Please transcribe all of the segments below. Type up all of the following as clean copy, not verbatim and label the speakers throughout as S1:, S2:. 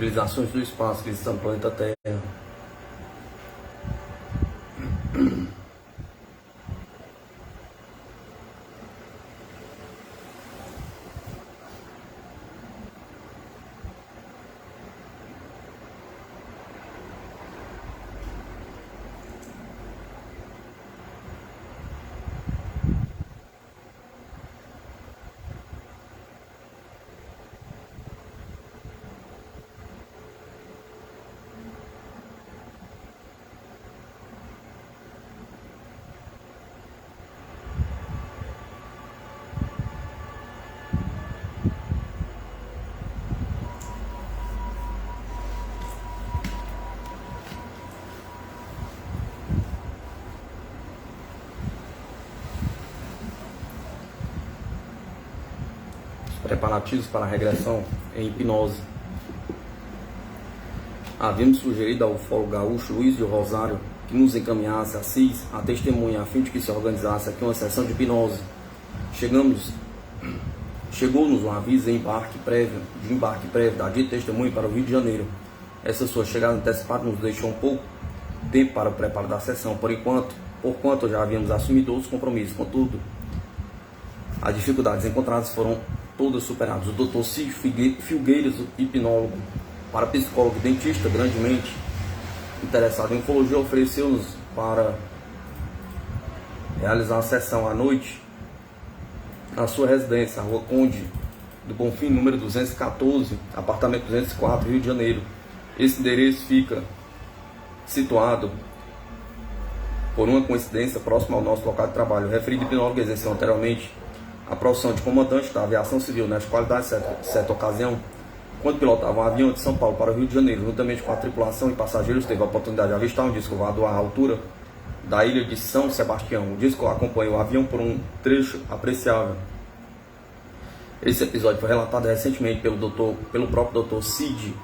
S1: civilizações do espaço que estão no planeta Terra. Preparativos para a regressão em hipnose. Havíamos sugerido ao ufólogo gaúcho Luiz de Rosário que nos encaminhasse a CIS, a testemunha, a fim de que se organizasse aqui uma sessão de hipnose. Chegou-nos um aviso de embarque prévio da dita testemunha para o Rio de Janeiro. Essa sua chegada antecipada nos deixou um pouco tempo para o preparo da sessão, porquanto já havíamos assumido outros compromissos. Contudo, as dificuldades encontradas foram todas superadas. O Dr. Cid Filgueiras, hipnólogo, parapsicólogo e dentista, grandemente interessado em ufologia, ofereceu-nos para realizar a sessão à noite na sua residência, a Rua Conde do Bonfim, número 214, apartamento 204, Rio de Janeiro. Esse endereço fica situado, por uma coincidência, próximo ao nosso local de trabalho. O referido hipnólogo exerceu anteriormente a profissão de comandante da aviação civil nesta qualidade, certa ocasião, quando pilotava um avião de São Paulo para o Rio de Janeiro, juntamente com a tripulação e passageiros, teve a oportunidade de avistar um disco voador à altura da ilha de São Sebastião. O disco acompanhou o avião por um trecho apreciável. Esse episódio foi relatado recentemente pelo próprio Dr. Cid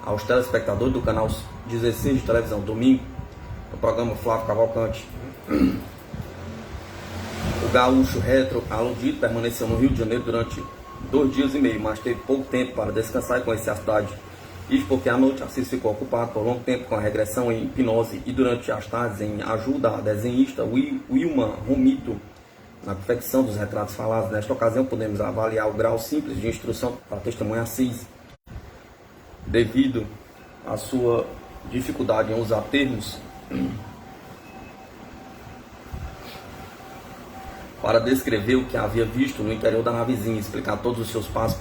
S1: aos telespectadores do canal 16 de televisão, domingo, no programa Flávio Cavalcante. O gaúcho retro aludido permaneceu no Rio de Janeiro durante 2 dias e meio, mas teve pouco tempo para descansar e conhecer a cidade. Isso porque à noite Assis ficou ocupado por longo tempo com a regressão em hipnose e durante as tardes em ajuda à desenhista Wilma Romito na confecção dos retratos falados. Nesta ocasião podemos avaliar o grau simples de instrução para a testemunha Assis, devido à sua dificuldade em usar termos para descrever o que havia visto no interior da navezinha, explicar todos os seus passos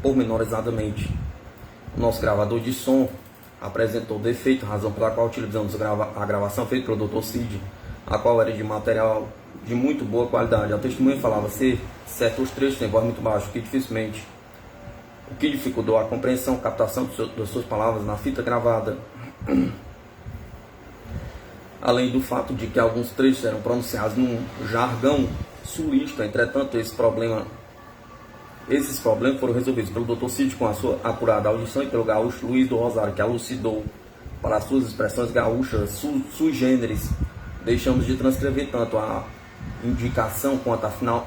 S1: pormenorizadamente. O nosso gravador de som apresentou defeito, razão pela qual utilizamos a gravação feita pelo Dr. Cid, a qual era de material de muito boa qualidade. A testemunha falava ser certos trechos em voz muito baixa, o que dificultou a compreensão, captação das suas palavras na fita gravada. Além do fato de que alguns trechos eram pronunciados num jargão sulista. Entretanto, esses problemas foram resolvidos pelo Dr. Cid com a sua apurada audição e pelo gaúcho Luiz do Rosário, que elucidou para as suas expressões gaúchas sui generis. Deixamos de transcrever tanto a indicação quanto a final.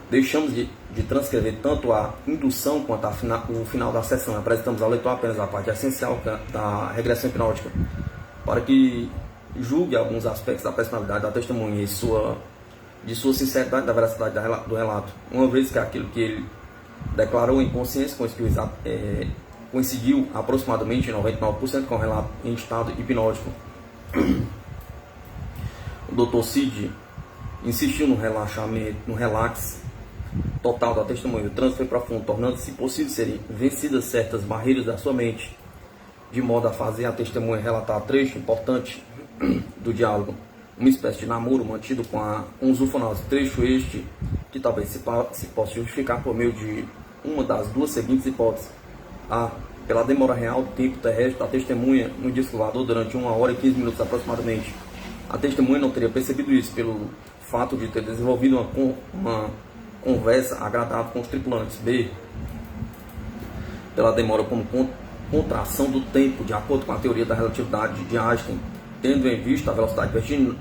S1: Deixamos de transcrever tanto a indução quanto o final da sessão. Apresentamos ao leitor apenas a parte essencial da regressão hipnótica, para que julgue alguns aspectos da personalidade da testemunha e de sua sinceridade, da veracidade do relato, uma vez que aquilo que ele declarou em consciência coincidiu aproximadamente em 99% com o relato em estado hipnótico. O Dr. Cid insistiu no relax total da testemunha. O trânsito foi profundo, tornando-se possível serem vencidas certas barreiras da sua mente, de modo a fazer a testemunha relatar trecho importante do diálogo, uma espécie de namoro mantido com os ufonautas. Trecho este que talvez se possa justificar por meio de uma das duas seguintes hipóteses: a, pela demora real do tempo terrestre da testemunha no disco voador durante 1 hora e 15 minutos aproximadamente. A testemunha não teria percebido isso pelo fato de ter desenvolvido uma conversa agradável com os tripulantes. B, pela demora como contração do tempo, de acordo com a teoria da relatividade de Einstein, tendo em vista a velocidade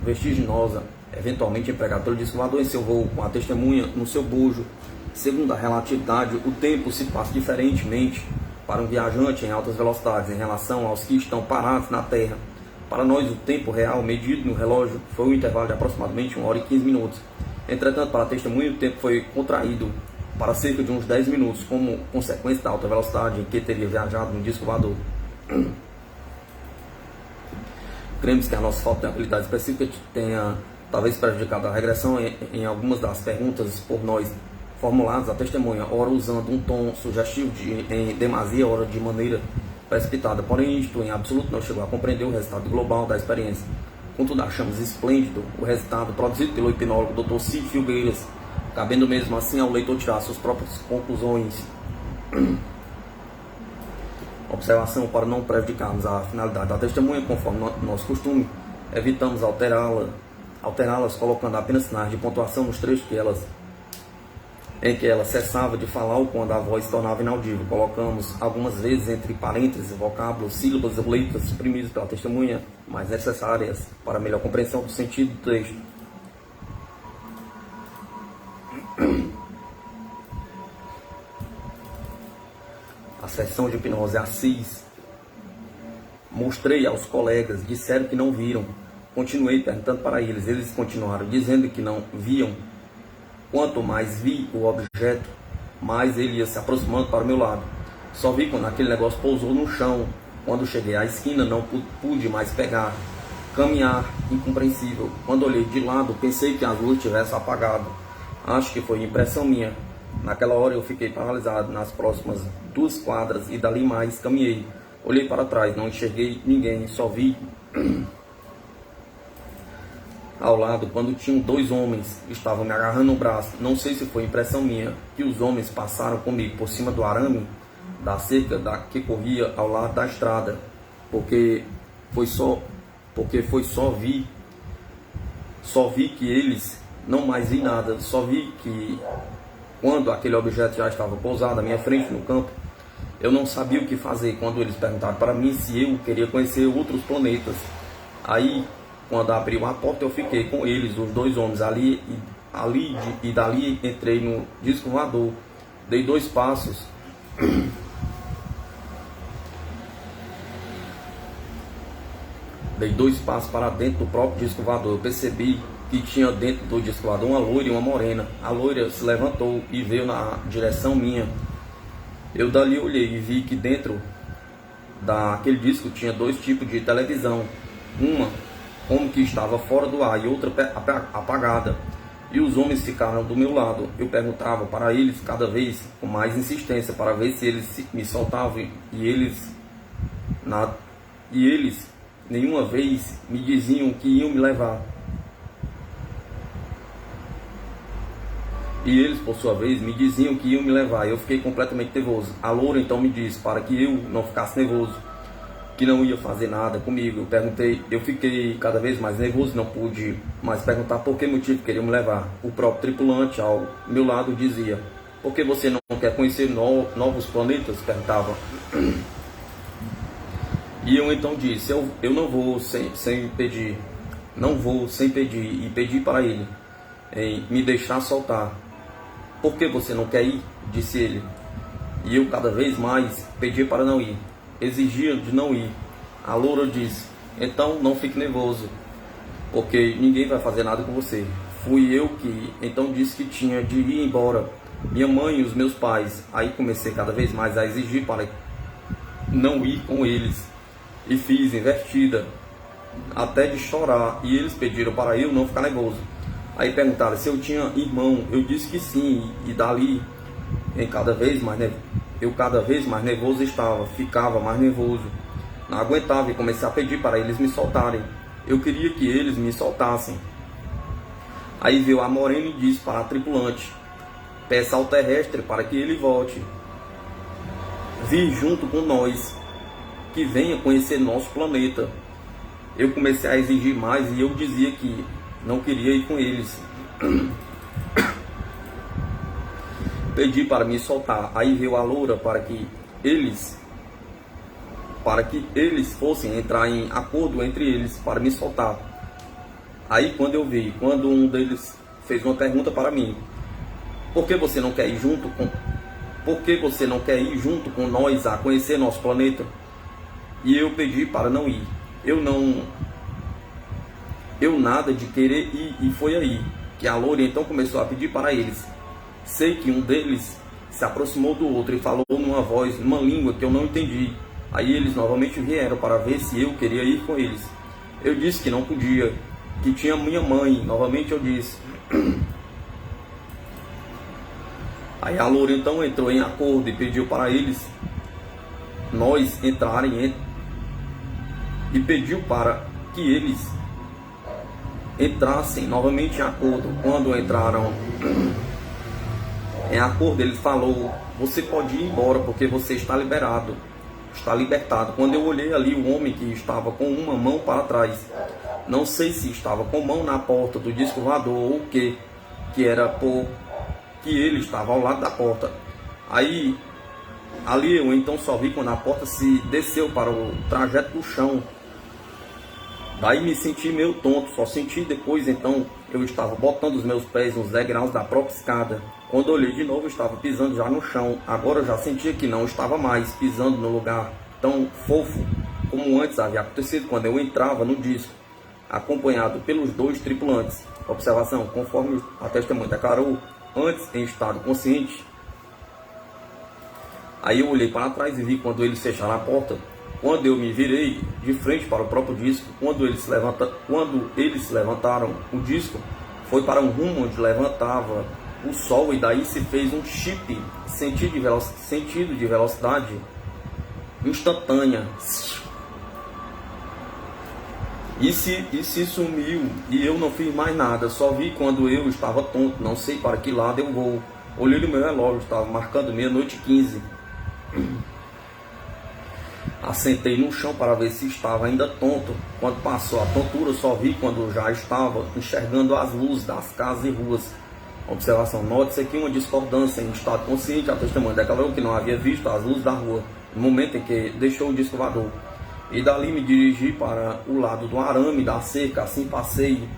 S1: vertiginosa eventualmente empregada pelo disco voador em seu voo com a testemunha no seu bojo. Segundo a relatividade, o tempo se passa diferentemente para um viajante em altas velocidades em relação aos que estão parados na Terra. Para nós, o tempo real medido no relógio foi um intervalo de aproximadamente 1 hora e 15 minutos. Entretanto, para a testemunha, o tempo foi contraído para cerca de uns 10 minutos, como consequência da alta velocidade em que teria viajado no disco voador. Cremos que a nossa falta de habilidade específica tenha talvez prejudicado a regressão em algumas das perguntas por nós formuladas à testemunha, ora usando um tom sugestivo em demasia, ora de maneira precipitada. Porém, isto em absoluto não chegou a compreender o resultado global da experiência. Contudo, achamos esplêndido o resultado produzido pelo hipnólogo Dr. Cid Filgueiras, cabendo mesmo assim ao leitor tirar suas próprias conclusões. Observação: para não prejudicarmos a finalidade da testemunha, conforme nosso costume, evitamos alterá-las colocando apenas sinais de pontuação nos trechos em que ela cessava de falar ou quando a voz se tornava inaudível. Colocamos algumas vezes entre parênteses, vocábulos, sílabas ou letras suprimidas pela testemunha, mas necessárias para a melhor compreensão do sentido do texto. A sessão de hipnose Assis. Mostrei aos colegas, disseram que não viram. Continuei perguntando para eles, eles continuaram dizendo que não viam. Quanto mais vi o objeto, mais ele ia se aproximando para o meu lado. Só vi quando aquele negócio pousou no chão. Quando cheguei à esquina, não pude mais pegar. Caminhar, incompreensível. Quando olhei de lado, pensei que a luz tivesse apagado. Acho que foi impressão minha. Naquela hora eu fiquei paralisado nas próximas 2 quadras e dali mais caminhei. Olhei para trás, não enxerguei ninguém, só vi ao lado, quando tinham 2 homens, estavam me agarrando no braço. Não sei se foi impressão minha, que os homens passaram comigo por cima do arame da cerca que corria ao lado da estrada, porque só vi que eles, não mais vi nada, só vi que quando aquele objeto já estava pousado à minha frente no campo, eu não sabia o que fazer quando eles perguntaram para mim se eu queria conhecer outros planetas. Aí, quando abriu a porta, eu fiquei com eles, os 2 homens, ali e dali entrei no disco voador. Dei 2 passos. Dei 2 passos para dentro do próprio disco voador. Eu percebi que tinha dentro do disco voador uma loira e uma morena. A loira se levantou e veio na direção minha. Eu dali olhei e vi que dentro daquele disco tinha 2 tipos de televisão. Uma como que estava fora do ar e outra apagada. E os homens ficaram do meu lado. Eu perguntava para eles cada vez com mais insistência para ver se eles me soltavam e eles nenhuma vez me diziam que iam me levar. E eles, por sua vez, me diziam que iam me levar. Eu fiquei completamente nervoso. A loura então me disse para que eu não ficasse nervoso, que não ia fazer nada comigo. Eu fiquei cada vez mais nervoso, não pude mais perguntar por que motivo queriam me levar. O próprio tripulante ao meu lado dizia: por que você não quer conhecer novos planetas? Perguntava. E eu então disse: eu não vou sem pedir. Não vou sem pedir. E pedi para ele em me deixar soltar. Por que você não quer ir? Disse ele. E eu cada vez mais pedi para não ir. Exigia de não ir. A loura disse: então não fique nervoso, porque ninguém vai fazer nada com você. Fui eu que então disse que tinha de ir embora. Minha mãe e os meus pais. Aí comecei cada vez mais a exigir para não ir com eles. E fiz invertida, até de chorar. E eles pediram para eu não ficar nervoso. Aí perguntaram se eu tinha irmão. Eu disse que sim. E dali, cada vez mais nervoso estava. Ficava mais nervoso. Não aguentava e comecei a pedir para eles me soltarem. Eu queria que eles me soltassem. Aí veio a morena e disse para a tripulante: peça ao terrestre para que ele volte. Vir junto com nós, que venha conhecer nosso planeta. Eu comecei a exigir mais e eu dizia que não queria ir com eles. Pedi para me soltar. Aí veio a loura para que eles fossem entrar em acordo entre eles para me soltar. Aí quando um deles fez uma pergunta para mim: por que você não quer ir junto por que você não quer ir junto com nós a conhecer nosso planeta? E eu pedi para não ir. Eu nada de querer ir, e foi aí que a loura então começou a pedir para eles. Sei que um deles se aproximou do outro e falou numa voz, numa língua que eu não entendi. Aí eles novamente vieram para ver se eu queria ir com eles. Eu disse que não podia, que tinha minha mãe. Novamente eu disse. Aí a loura então entrou em acordo e pediu para eles nós entrarem e pediu para que eles entrassem novamente em acordo. Quando entraram em acordo, ele falou: você pode ir embora porque você está liberado, está libertado. Quando eu olhei ali o homem que estava com uma mão para trás, não sei se estava com mão na porta do disco voador ou o que era por que ele estava ao lado da porta. Aí ali eu então só vi quando a porta se desceu para o trajeto do chão. Daí me senti meio tonto, só senti depois. Então eu estava botando os meus pés nos degraus da própria escada. Quando eu olhei de novo, eu estava pisando já no chão. Agora eu já sentia que não estava mais pisando no lugar tão fofo como antes havia acontecido quando eu entrava no disco, acompanhado pelos 2 tripulantes. Observação: conforme a testemunha declarou, antes em estado consciente. Aí eu olhei para trás e vi quando eles fecharam a porta. Quando eu me virei de frente para o próprio disco, quando eles levantaram o disco, foi para um rumo onde levantava o sol, e daí se fez um chip sentido de velocidade instantânea. E se sumiu, e eu não fiz mais nada. Só vi quando eu estava tonto, não sei para que lado eu vou. Olhei no meu relógio, estava marcando 00:15. Assentei no chão para ver se estava ainda tonto. Quando passou a tontura, só vi quando já estava enxergando as luzes das casas e ruas. Observação: note-se aqui uma discordância. Em estado consciente, a testemunha declarou que não havia visto as luzes da rua no momento em que deixou o disco voador. E dali me dirigi para o lado do arame da cerca. Assim passei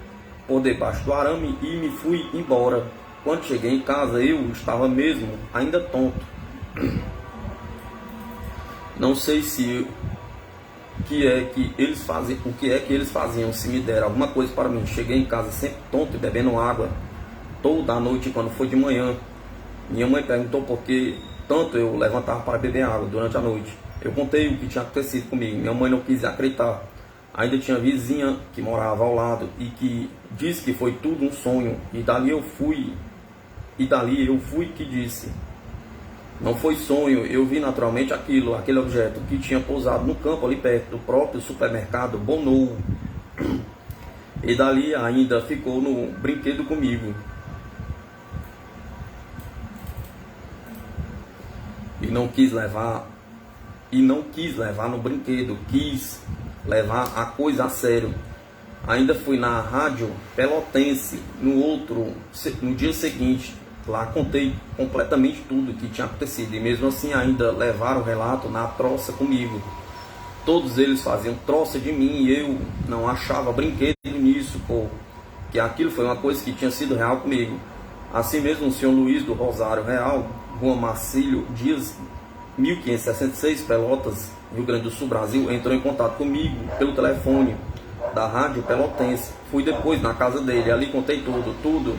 S1: por debaixo do arame e me fui embora. Quando cheguei em casa, eu estava mesmo ainda tonto. Não sei se o que é que eles faziam se me deram alguma coisa para mim. Cheguei em casa sempre tonto e bebendo água toda a noite. Quando foi de manhã, minha mãe perguntou por que tanto eu levantava para beber água durante a noite. Eu contei o que tinha acontecido comigo. Minha mãe não quis acreditar. Ainda tinha vizinha que morava ao lado e que disse que foi tudo um sonho. E dali eu fui que disse: não foi sonho, eu vi naturalmente aquele objeto que tinha pousado no campo ali perto do próprio supermercado Bonou. E dali ainda ficou no brinquedo comigo. E não quis levar no brinquedo, quis levar a coisa a sério. Ainda fui na rádio pelotense no dia seguinte. Lá contei completamente tudo o que tinha acontecido, e mesmo assim ainda levaram o relato na troça comigo. Todos eles faziam troça de mim e eu não achava brinquedo nisso, porque aquilo foi uma coisa que tinha sido real comigo. Assim mesmo, o senhor Luiz do Rosário Real, Rua Marcílio Dias, 1566, Pelotas, Rio Grande do Sul, Brasil, entrou em contato comigo pelo telefone da rádio pelotense. Fui depois na casa dele, ali contei tudo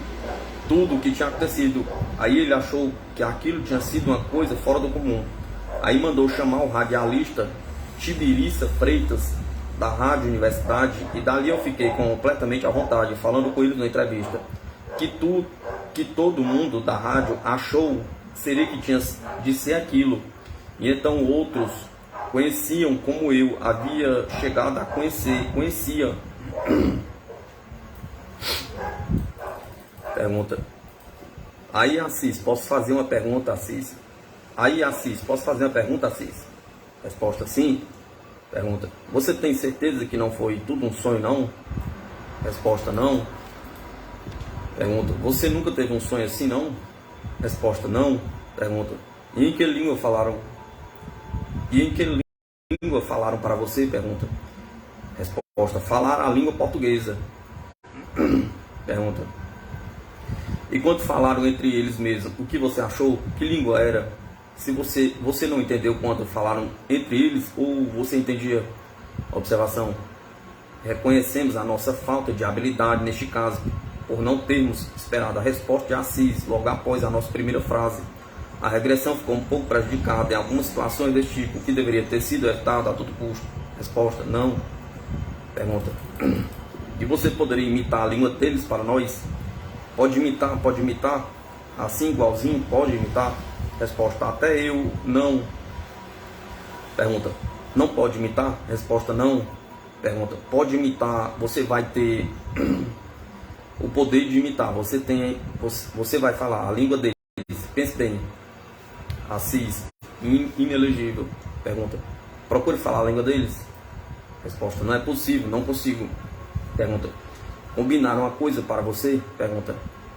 S1: o que tinha acontecido. Aí ele achou que aquilo tinha sido uma coisa fora do comum. Aí mandou chamar o radialista Tibiriça Freitas, da Rádio Universidade, e dali eu fiquei completamente à vontade, falando com ele na entrevista, que todo mundo da rádio achou seria que tinha de ser aquilo. E então outros conheciam como eu havia chegado a conhecia. Pergunta: aí Assis, posso fazer uma pergunta, Assis? Resposta: sim. Pergunta: você tem certeza que não foi tudo um sonho, não? Resposta: não. Pergunta: você nunca teve um sonho assim, não? Resposta: não. Pergunta: e em que língua falaram para você? Pergunta. Resposta: falaram a língua portuguesa. Pergunta: e quando falaram entre eles mesmos, o que você achou? Que língua era? Se você não entendeu quando falaram entre eles, ou você entendia? Observação. Reconhecemos a nossa falta de habilidade neste caso, por não termos esperado a resposta de Assis logo após a nossa primeira frase. A regressão ficou um pouco prejudicada em algumas situações desse tipo, que deveria ter sido evitado a todo custo. Resposta: não. Pergunta: e você poderia imitar a língua deles para nós? Pode imitar, assim igualzinho, pode imitar? Resposta: até eu não. Pergunta: não pode imitar? Resposta: não. Pergunta: pode imitar, você vai ter o poder de imitar, você vai falar a língua deles. Pense bem. Assis: inelegível. Pergunta: procure falar a língua deles. Resposta: não é possível, não consigo. Pergunta: combinaram uma coisa para você? Pergunta.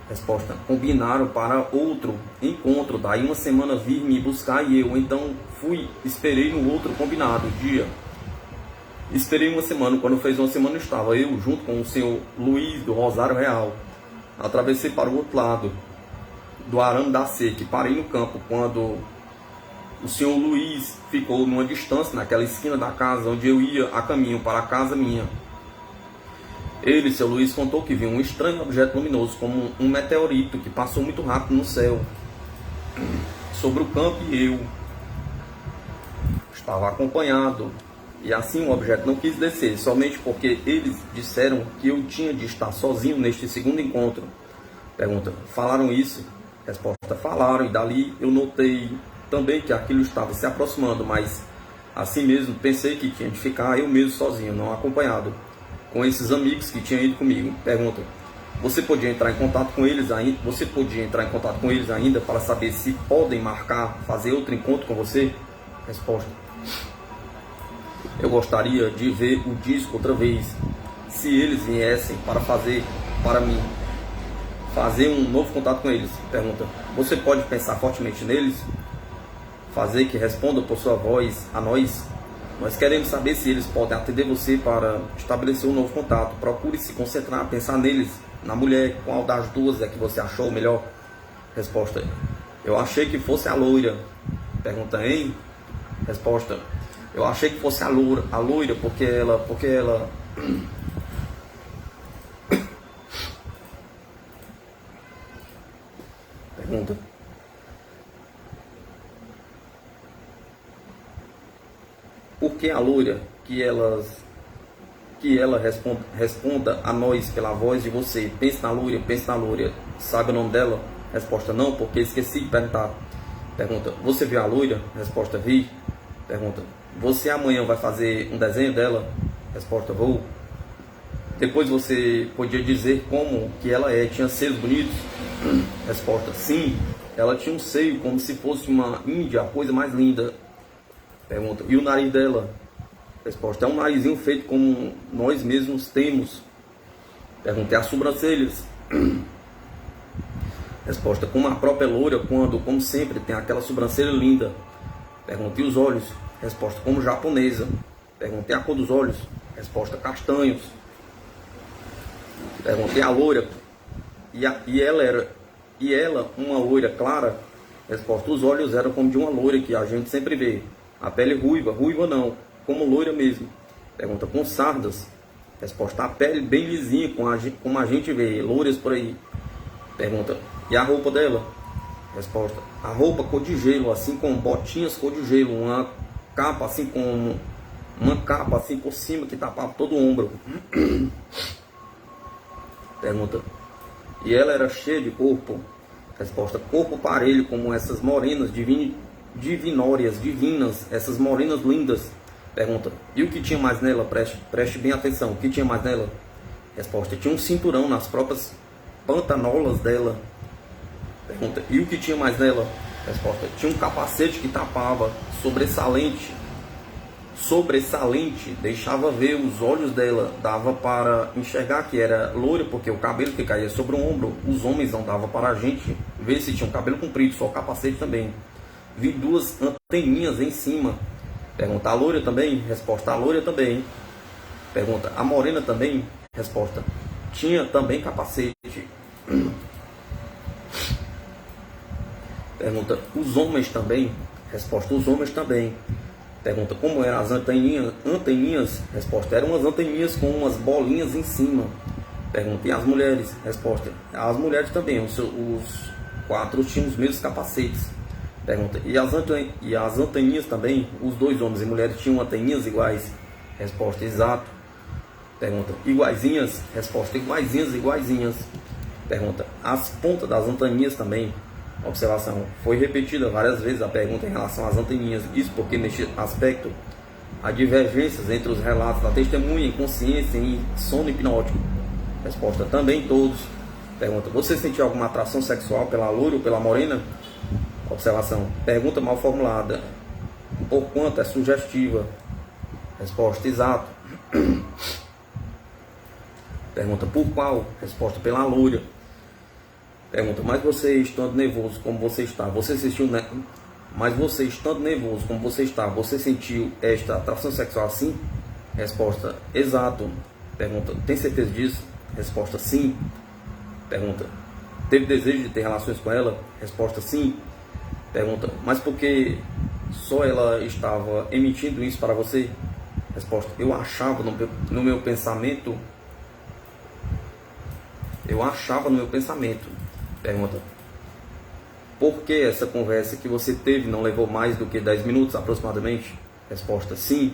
S1: Resposta: combinaram para outro encontro, daí uma semana vir me buscar e eu então esperei no outro combinado dia. Esperei uma semana, quando fez uma semana estava eu junto com o senhor Luiz do Rosário Real. Atravessei para o outro lado do arame da seca, parei no campo quando o senhor Luiz ficou numa distância naquela esquina da casa onde eu ia a caminho para a casa minha. Ele, seu Luiz, contou que viu um estranho objeto luminoso como um meteorito que passou muito rápido no céu sobre o campo, e eu estava acompanhado. E assim o objeto não quis descer, somente porque eles disseram que eu tinha de estar sozinho neste segundo encontro. Pergunta: falaram isso? Resposta: falaram, e dali eu notei também que aquilo estava se aproximando, mas assim mesmo pensei que tinha de ficar eu mesmo sozinho, não acompanhado, com esses amigos que tinham ido comigo. Pergunta: você podia entrar em contato com eles ainda? Você podia entrar em contato com eles ainda para saber se podem marcar, fazer outro encontro com você? Resposta: eu gostaria de ver o disco outra vez. Se eles viessem para mim fazer um novo contato com eles. Pergunta: você pode pensar fortemente neles? Fazer que respondam por sua voz a nós. Nós queremos saber se eles podem atender você para estabelecer um novo contato. Procure se concentrar, pensar neles, na mulher. Qual das duas é que você achou melhor? Resposta: eu achei que fosse a loira. Pergunta: hein? Resposta: eu achei que fosse a loira, porque ela Pergunta: por que a loira? Que ela responda a nós pela voz de você. Pense na loira. Sabe o nome dela? Resposta: não, porque esqueci de perguntar. Pergunta: você viu a loira? Resposta: vi. Pergunta: você amanhã vai fazer um desenho dela? Resposta: vou. Depois você podia dizer como que ela é. Tinha seios bonitos? Resposta: sim. Ela tinha um seio como se fosse uma índia, a coisa mais linda. Pergunta: e o nariz dela? Resposta: é um narizinho feito como nós mesmos temos. Pergunta: e as sobrancelhas? Resposta: como a própria loira, quando, como sempre, tem aquela sobrancelha linda. Pergunta: e os olhos? Resposta: como japonesa. Pergunta: e a cor dos olhos? Resposta: castanhos. Pergunta: e a loira? E ela uma loira clara? Resposta: os olhos eram como de uma loira que a gente sempre vê. A pele ruiva não, como loira mesmo. Pergunta: com sardas? Resposta: a pele bem lisinha, como a gente vê loiras por aí. Pergunta: e a roupa dela? Resposta: a roupa cor de gelo, assim com botinhas cor de gelo, uma capa assim por cima que tapava todo o ombro. Pergunta: e ela era cheia de corpo? Resposta: corpo parelho, como essas morenas divinas, essas morenas lindas. Pergunta: e o que tinha mais nela? Preste bem atenção, o que tinha mais nela? Resposta: tinha um cinturão nas próprias pantanolas dela. Pergunta: e o que tinha mais nela? Resposta: tinha um capacete que tapava, sobressalente, deixava ver os olhos dela, dava para enxergar que era loira, porque o cabelo que caía sobre o ombro, os homens não davam para a gente ver se tinha um cabelo comprido, só o capacete também. Vi duas anteninhas em cima. Pergunta: a loira também? Resposta: a loira também. Pergunta: a morena também? Resposta: tinha também capacete. Pergunta: os homens também? Resposta: os homens também. Pergunta: como eram as anteninhas? Anteninhas? Resposta: eram umas anteninhas com umas bolinhas em cima. Pergunta: e as mulheres? Resposta: as mulheres também. Os quatro tinham os mesmos capacetes. Pergunta: e as anteninhas também? Os dois homens e mulheres tinham anteninhas iguais? Resposta: exato. Pergunta: iguaizinhas? Resposta: iguaizinhas, iguaizinhas. Pergunta: as pontas das anteninhas também? Observação: foi repetida várias vezes a pergunta em relação às anteninhas. Isso porque neste aspecto há divergências entre os relatos da testemunha, inconsciência e sono hipnótico. Resposta: também todos. Pergunta: você sentiu alguma atração sexual pela loira ou pela morena? Observação: pergunta mal formulada, porquanto é sugestiva. Resposta: exato. Pergunta: por qual? Resposta: pela loira. Pergunta: mas você estando nervoso como você está, você sentiu, né? Mas você estando nervoso como você está, você sentiu esta atração sexual assim? Resposta: exato. Pergunta: tem certeza disso? Resposta: sim. Pergunta: teve desejo de ter relações com ela? Resposta: sim. Pergunta: mas por que só ela estava emitindo isso para você? Resposta: eu achava no meu pensamento. Pergunta: por que essa conversa que você teve não levou mais do que 10 minutos aproximadamente? Resposta: sim.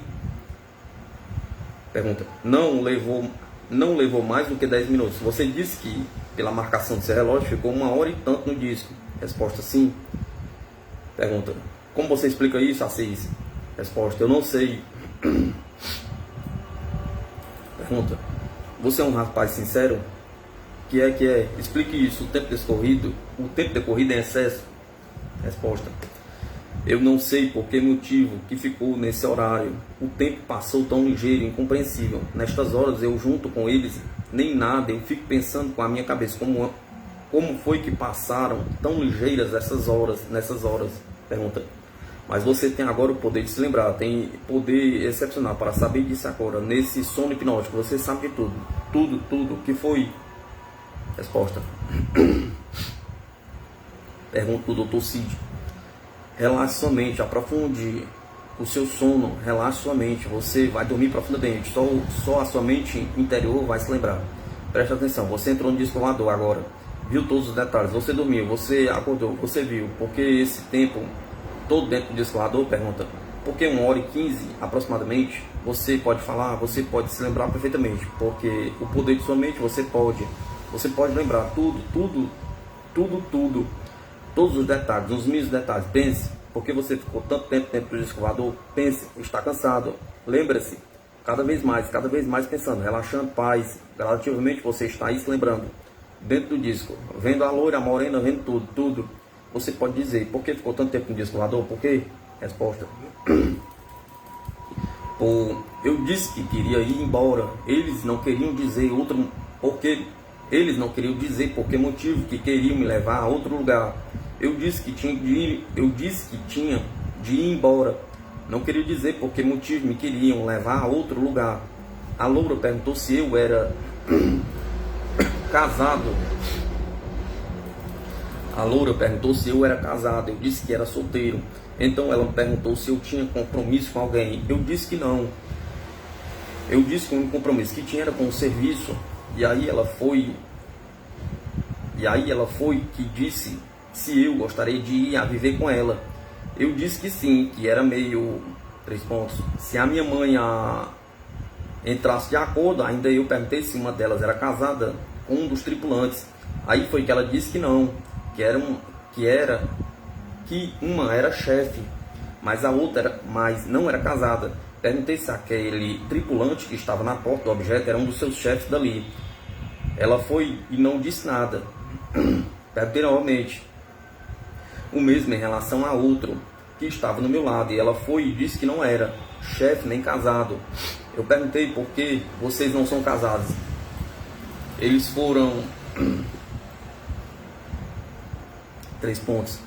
S1: Pergunta: não levou mais do que 10 minutos. Você disse que pela marcação do seu relógio ficou 1 hora e tanto no disco. Resposta: sim. Pergunta: como você explica isso, Assis? Resposta: eu não sei. Pergunta: você é um rapaz sincero? Que é? Explique isso. O tempo decorrido em excesso? Resposta: eu não sei por que motivo que ficou nesse horário. O tempo passou tão ligeiro e incompreensível. Nestas horas eu junto com eles nem nada. Eu fico pensando com a minha cabeça como foi que passaram tão ligeiras nessas horas. Pergunta: mas você tem agora o poder de se lembrar, tem poder excepcional para saber disso agora. Nesse sono hipnótico você sabe de tudo. O que foi? Resposta: pergunta do Dr. Cid: relaxe sua mente, aprofunde o seu sono, relaxe sua mente, você vai dormir profundamente, só a sua mente interior vai se lembrar. Preste atenção, você entrou no disco voador agora, viu todos os detalhes, você dormiu, você acordou, você viu, porque esse tempo todo dentro do disco voador? Pergunta: porque 1 hora e 15 aproximadamente, você pode falar, você pode se lembrar perfeitamente, porque o poder de sua mente você pode lembrar tudo, todos os detalhes, os mínimos detalhes. Pense, porque você ficou tanto tempo dentro do disco voador, pense, está cansado, lembre-se, cada vez mais pensando, relaxando, paz, gradativamente você está aí se lembrando, dentro do disco, vendo a loira, a morena, vendo tudo, você pode dizer, por que ficou tanto tempo no disco voador? Por quê? Resposta: eu disse que queria ir embora, eles não queriam dizer por que motivo que queriam me levar a outro lugar. Eu disse que tinha de ir embora. Não queria dizer por que motivo me queriam levar a outro lugar. A loura perguntou se eu era casado. Eu disse que era solteiro. Então ela me perguntou se eu tinha compromisso com alguém. Eu disse que não. Eu disse que o único compromisso que tinha era com o serviço. E aí ela foi que disse se eu gostaria de ir a viver com ela. Eu disse que sim, que era meio... 3 pontos. Se a minha mãe entrasse de acordo, ainda eu perguntei se uma delas era casada com um dos tripulantes. Aí foi que ela disse que não, que uma era chefe, mas a outra não era casada. Perguntei se aquele tripulante que estava na porta do objeto era um dos seus chefes dali. Ela foi e não disse nada. Perguntei novamente o mesmo em relação a outro que estava no meu lado, e ela foi e disse que não era chefe nem casado. Eu perguntei por que vocês não são casados. Eles foram 3 pontos.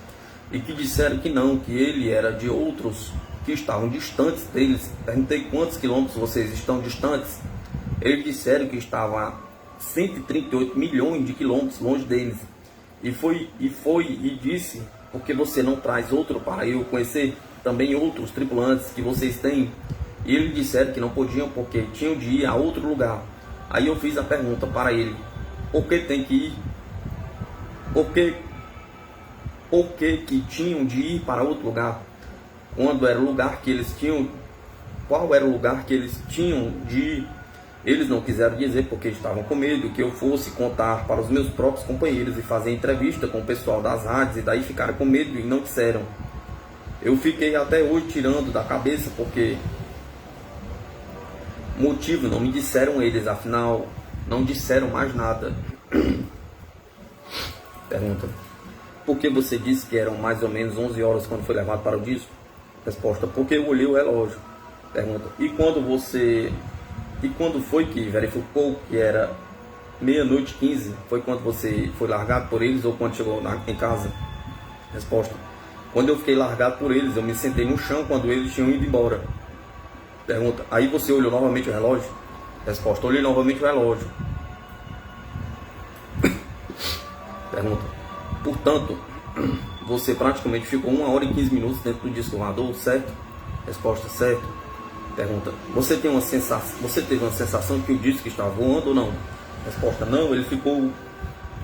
S1: E que disseram que não, que ele era de outros que estavam distantes deles. Perguntei quantos quilômetros vocês estão distantes. Eles disseram que estavam a 138 milhões de quilômetros longe deles. E disse porque você não traz outro para eu conhecer também outros tripulantes que vocês têm? E eles disseram que não podiam porque tinham de ir a outro lugar. Aí eu fiz a pergunta para ele: por que tem que ir? Por que tinham de ir para outro lugar? Quando era o lugar que eles tinham, qual era o lugar que eles tinham de ir? Eles não quiseram dizer porque estavam com medo que eu fosse contar para os meus próprios companheiros e fazer entrevista com o pessoal das rádios, e daí ficaram com medo e não disseram. Eu fiquei até hoje tirando da cabeça porque motivo não me disseram eles, afinal não disseram mais nada. Pergunta: por que você disse que eram mais ou menos 11 horas quando foi levado para o disco? Resposta: porque eu olhei o relógio. Pergunta: e quando foi que verificou que era meia-noite 15? Foi quando você foi largado por eles ou quando chegou em casa? Resposta: quando eu fiquei largado por eles, eu me sentei no chão quando eles tinham ido embora. Pergunta: aí você olhou novamente o relógio? Resposta: olhei novamente o relógio. Pergunta: portanto, você praticamente ficou 1 hora e 15 minutos dentro do disco voador, certo? Resposta: certo. Pergunta: você teve uma sensação que o disco estava voando ou não? Resposta: não, ele ficou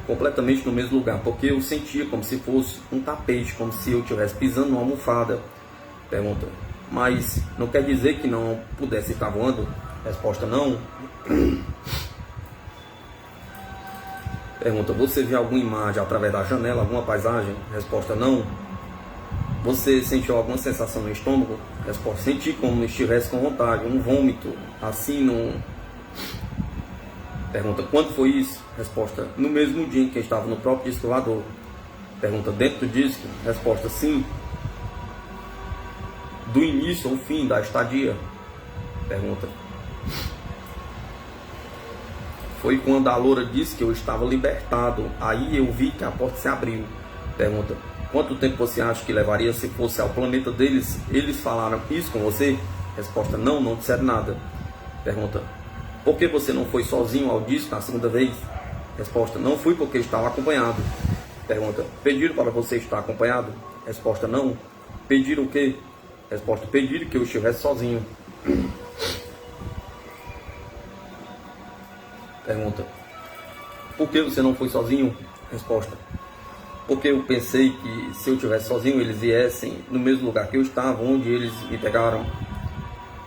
S1: completamente no mesmo lugar, porque eu sentia como se fosse um tapete, como se eu estivesse pisando numa almofada. Pergunta: mas não quer dizer que não pudesse estar voando? Resposta: não. Pergunta: você viu alguma imagem através da janela, alguma paisagem? Resposta: não. Você sentiu alguma sensação no estômago? Resposta: senti como se estivesse com vontade, um vômito, assim no... Pergunta: quando foi isso? Resposta: no mesmo dia em que eu estava no próprio disco voador. Pergunta: dentro do disco? Resposta: sim. Do início ao fim da estadia? Pergunta: foi quando a loura disse que eu estava libertado, aí eu vi que a porta se abriu. Pergunta: quanto tempo você acha que levaria se fosse ao planeta deles? Eles falaram isso com você? Resposta: não, não disseram nada. Pergunta: por que você não foi sozinho ao disco na segunda vez? Resposta: não fui porque estava acompanhado. Pergunta: pediram para você estar acompanhado? Resposta: não. Pediram o quê? Resposta: pediram que eu estivesse sozinho. Pergunta: por que você não foi sozinho? Resposta: porque eu pensei que se eu estivesse sozinho eles viessem no mesmo lugar que eu estava, onde eles me pegaram.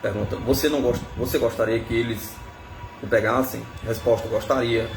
S1: Pergunta: você gostaria que eles o pegassem? Resposta: gostaria.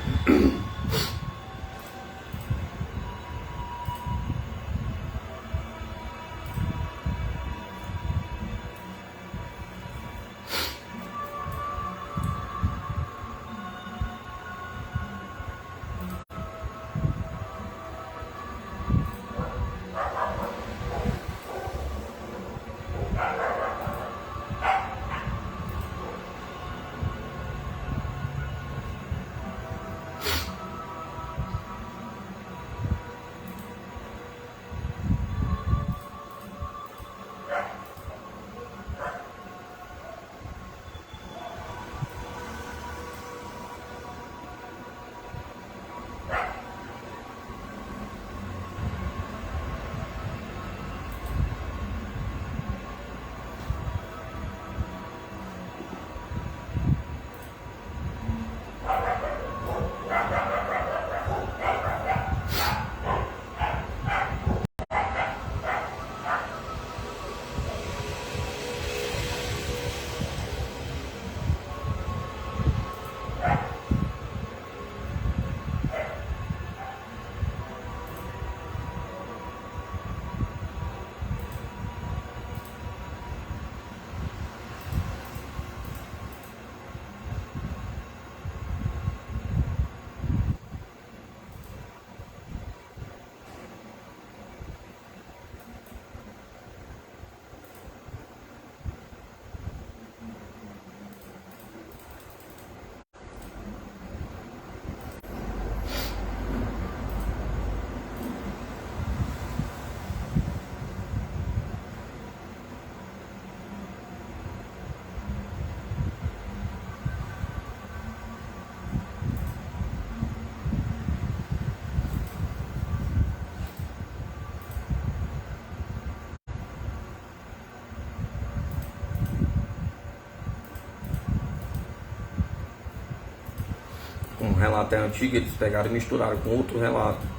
S1: relato é antigo, eles pegaram e misturaram com outro relato.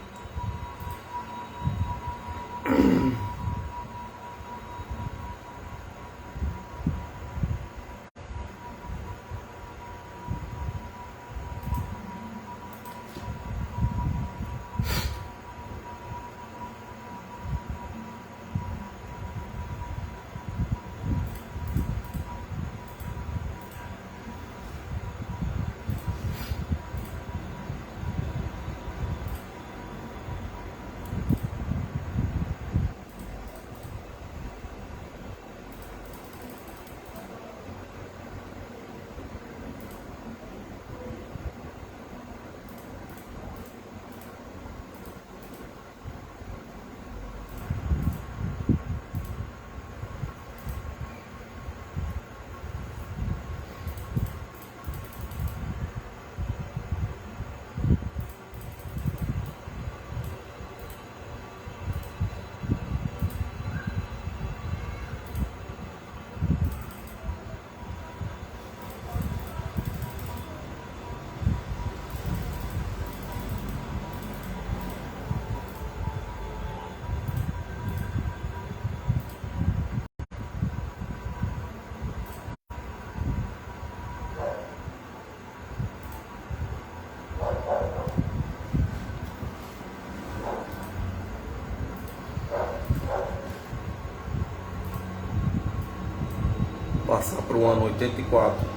S1: Passar para o ano 84,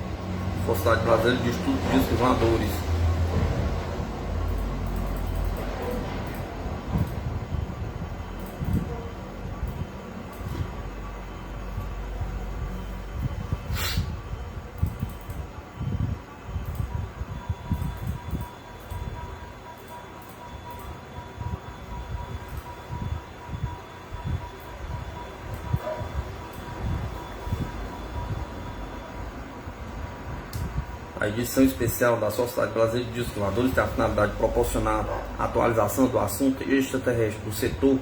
S1: Sociedade Brasileira de Estudos Discos Voadores. A edição especial da Sociedade Brasileira de Discos Voadores tem a finalidade de proporcionar a atualização do assunto extraterrestre do setor.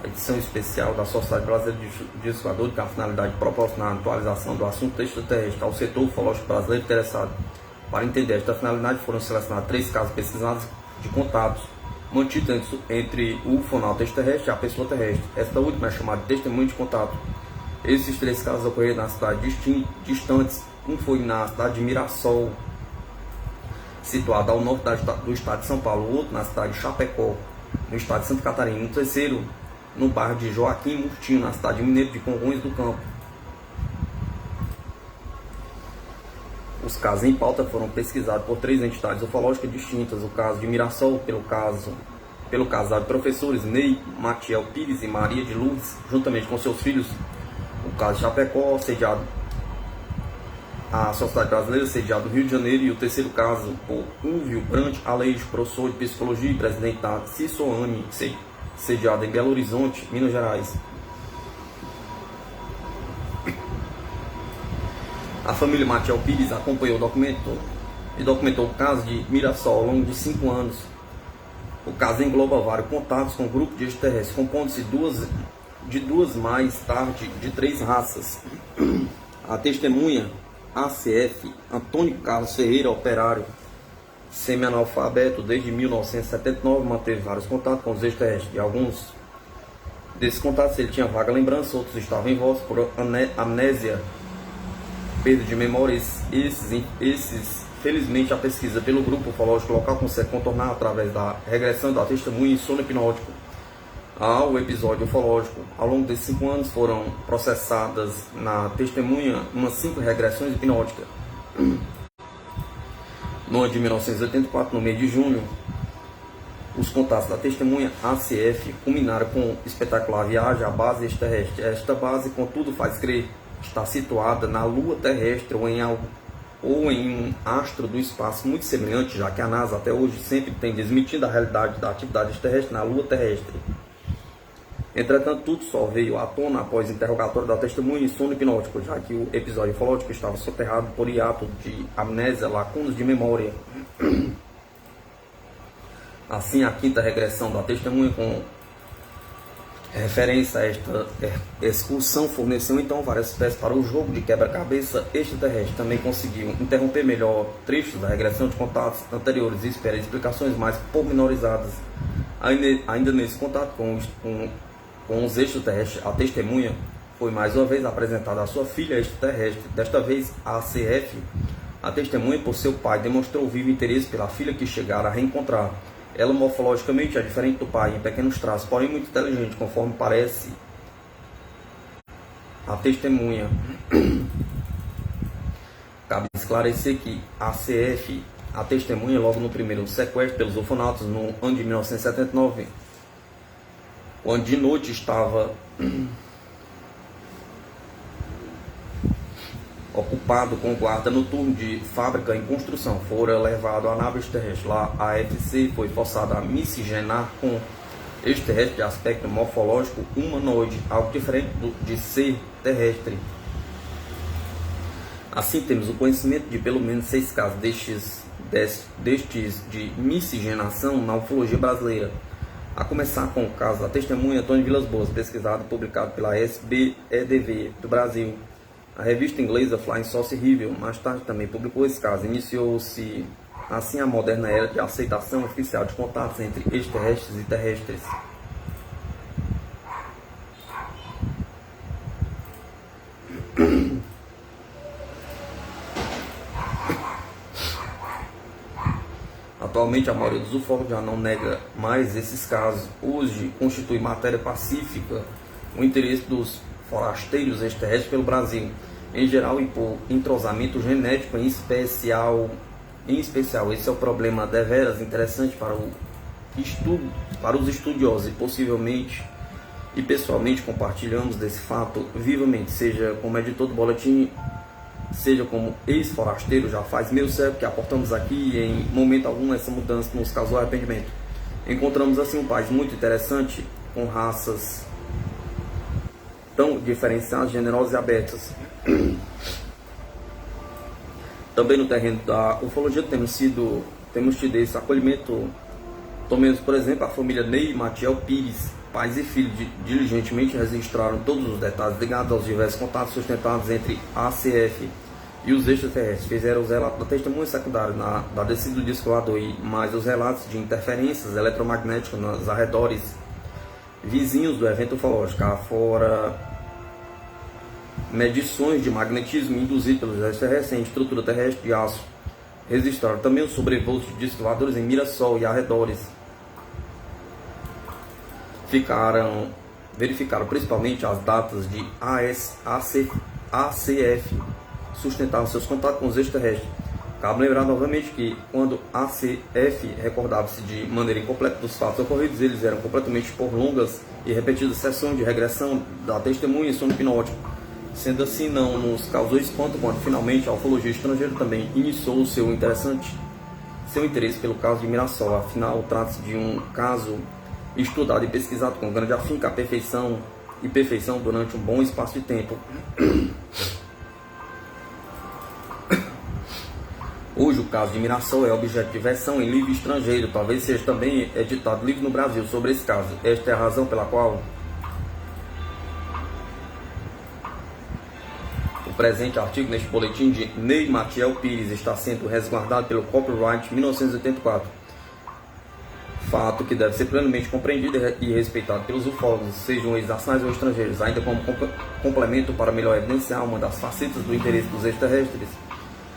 S1: A edição especial da Sociedade Brasileira de Discos Voadores tem a finalidade de proporcionar a atualização do assunto extraterrestre ao setor ufológico brasileiro interessado. Para entender esta finalidade, foram selecionados 3 casos pesquisados de contatos mantidos entre o ufonauta extraterrestre e a pessoa terrestre. Esta última é chamada de testemunho de contato. Esses 3 casos ocorreram nas cidades distantes. Um foi na cidade de Mirassol, situada ao norte do estado de São Paulo. O outro na cidade de Chapecó, no estado de Santa Catarina. O terceiro no bairro de Joaquim Murtinho, na cidade mineira de Congonhas do Campo. Os casos em pauta foram pesquisados por 3 entidades ufológicas distintas. O caso de Mirassol, pelo casal de professores Ney, Matiel Pires e Maria de Lourdes, juntamente com seus filhos. O caso de Chapecó, sediado a Sociedade Brasileira, sediado no Rio de Janeiro. E o terceiro caso por Úvio Brant Aleixo, professor de Psicologia e presidente da CISOAME, sediado em Belo Horizonte, Minas Gerais. A família Matiel Pires acompanhou e documentou o caso de Mirassol ao longo de 5 anos. O caso engloba vários contatos com o grupo de extraterrestres, compondo-se de duas mais tarde de 3 raças. A testemunha ACF, Antônio Carlos Ferreira, operário semi-analfabeto desde 1979, manteve vários contatos com os extraterrestres. E alguns desses contatos ele tinha vaga lembrança, outros estavam envoltos por amnésia, perda de memória. Esses, felizmente, a pesquisa pelo grupo ufológico local consegue contornar através da regressão da testemunha e sono hipnótico ao episódio ufológico. Ao longo desses 5 anos foram processadas na testemunha umas 5 regressões hipnóticas. No ano de 1984, no mês de junho, os contatos da testemunha ACF culminaram com a espetacular viagem à base extraterrestre. Esta base, contudo, faz crer está situada na Lua terrestre ou em um astro do espaço muito semelhante, já que a NASA até hoje sempre tem desmentido a realidade da atividade extraterrestre na Lua terrestre. Entretanto, tudo só veio à tona após interrogatório da testemunha e sono hipnótico, já que o episódio ufológico estava soterrado por hiato de amnésia, lacunas de memória. Assim, a quinta regressão da testemunha com referência a esta excursão forneceu então várias peças para o jogo de quebra-cabeça extraterrestre. Também conseguiu interromper melhor trechos da regressão de contatos anteriores e espera explicações mais pormenorizadas. Ainda nesse contato com os extraterrestres, a testemunha foi mais uma vez apresentada à sua filha extraterrestre, desta vez a ACF. A testemunha, por seu pai, demonstrou vivo interesse pela filha que chegara a reencontrar. Ela morfologicamente é diferente do pai em pequenos traços, porém muito inteligente, conforme parece a testemunha. Cabe esclarecer que a CF, a testemunha, logo no primeiro sequestro pelos ufonautas no ano de 1979, quando de noite estava ocupado com guarda noturno de fábrica em construção, fora levado à nave extraterrestre. Lá, a AFC foi forçada a miscigenar com extraterrestre de aspecto morfológico humanoide, algo diferente de ser terrestre. Assim, temos o conhecimento de pelo menos 6 casos destes de miscigenação na ufologia brasileira, a começar com o caso da testemunha Antônio Vilas Boas, pesquisado e publicado pela SBEDV do Brasil. A revista inglesa Flying Saucer Review mais tarde também publicou esse caso. Iniciou-se assim a moderna era de aceitação oficial de contatos entre extraterrestres e terrestres. Atualmente, a maioria dos ufólogos já não nega mais esses casos. Hoje, constitui matéria pacífica o interesse dos forasteiros extraterrestres pelo Brasil, em geral, e por entrosamento genético em especial. Esse é o problema deveras interessante para os estudiosos, e possivelmente e pessoalmente compartilhamos desse fato vivamente, seja como editor do boletim, seja como ex-forasteiro. Já faz meio século que aportamos aqui e em momento algum essa mudança nos causou arrependimento. Encontramos assim um país muito interessante, com raças tão diferenciadas, generosas e abertas. Também no terreno da ufologia temos tido esse acolhimento. Tomemos, por exemplo, a família Ney e Matiel Pires. Pais e filhos diligentemente registraram todos os detalhes ligados aos diversos contatos sustentados entre a ACF e os extraterrestres. Fizeram os relatos da testemunha secundária da descida do disco voador e mais os relatos de interferências eletromagnéticas nos arredores vizinhos do evento ufológico, fora medições de magnetismo induzido pelos extraterrestres em estrutura terrestre de aço. Registraram também os sobrevoos de discos voadores em Mirassol e arredores. Verificaram principalmente as datas de ACF sustentavam seus contatos com os extraterrestres. Cabe lembrar novamente que quando a ACF recordava-se de maneira incompleta dos fatos ocorridos, eles eram completamente por longas e repetidas sessões de regressão da testemunha e sono hipnótico. Sendo assim, não nos causou espanto quando finalmente a ufologia estrangeira também iniciou o seu interesse pelo caso de Mirassol. Afinal, trata-se de um caso estudado e pesquisado com grande afinco, perfeição durante um bom espaço de tempo. Hoje o caso de Mirassol é objeto de versão em livro estrangeiro, talvez seja também editado livro no Brasil sobre esse caso. Esta é a razão pela qual o presente artigo neste boletim de Ney Matiel Pires está sendo resguardado pelo copyright 1984. Fato que deve ser plenamente compreendido e respeitado pelos ufólogos, sejam eles nacionais ou estrangeiros, ainda como complemento para melhor evidenciar uma das facetas do interesse dos extraterrestres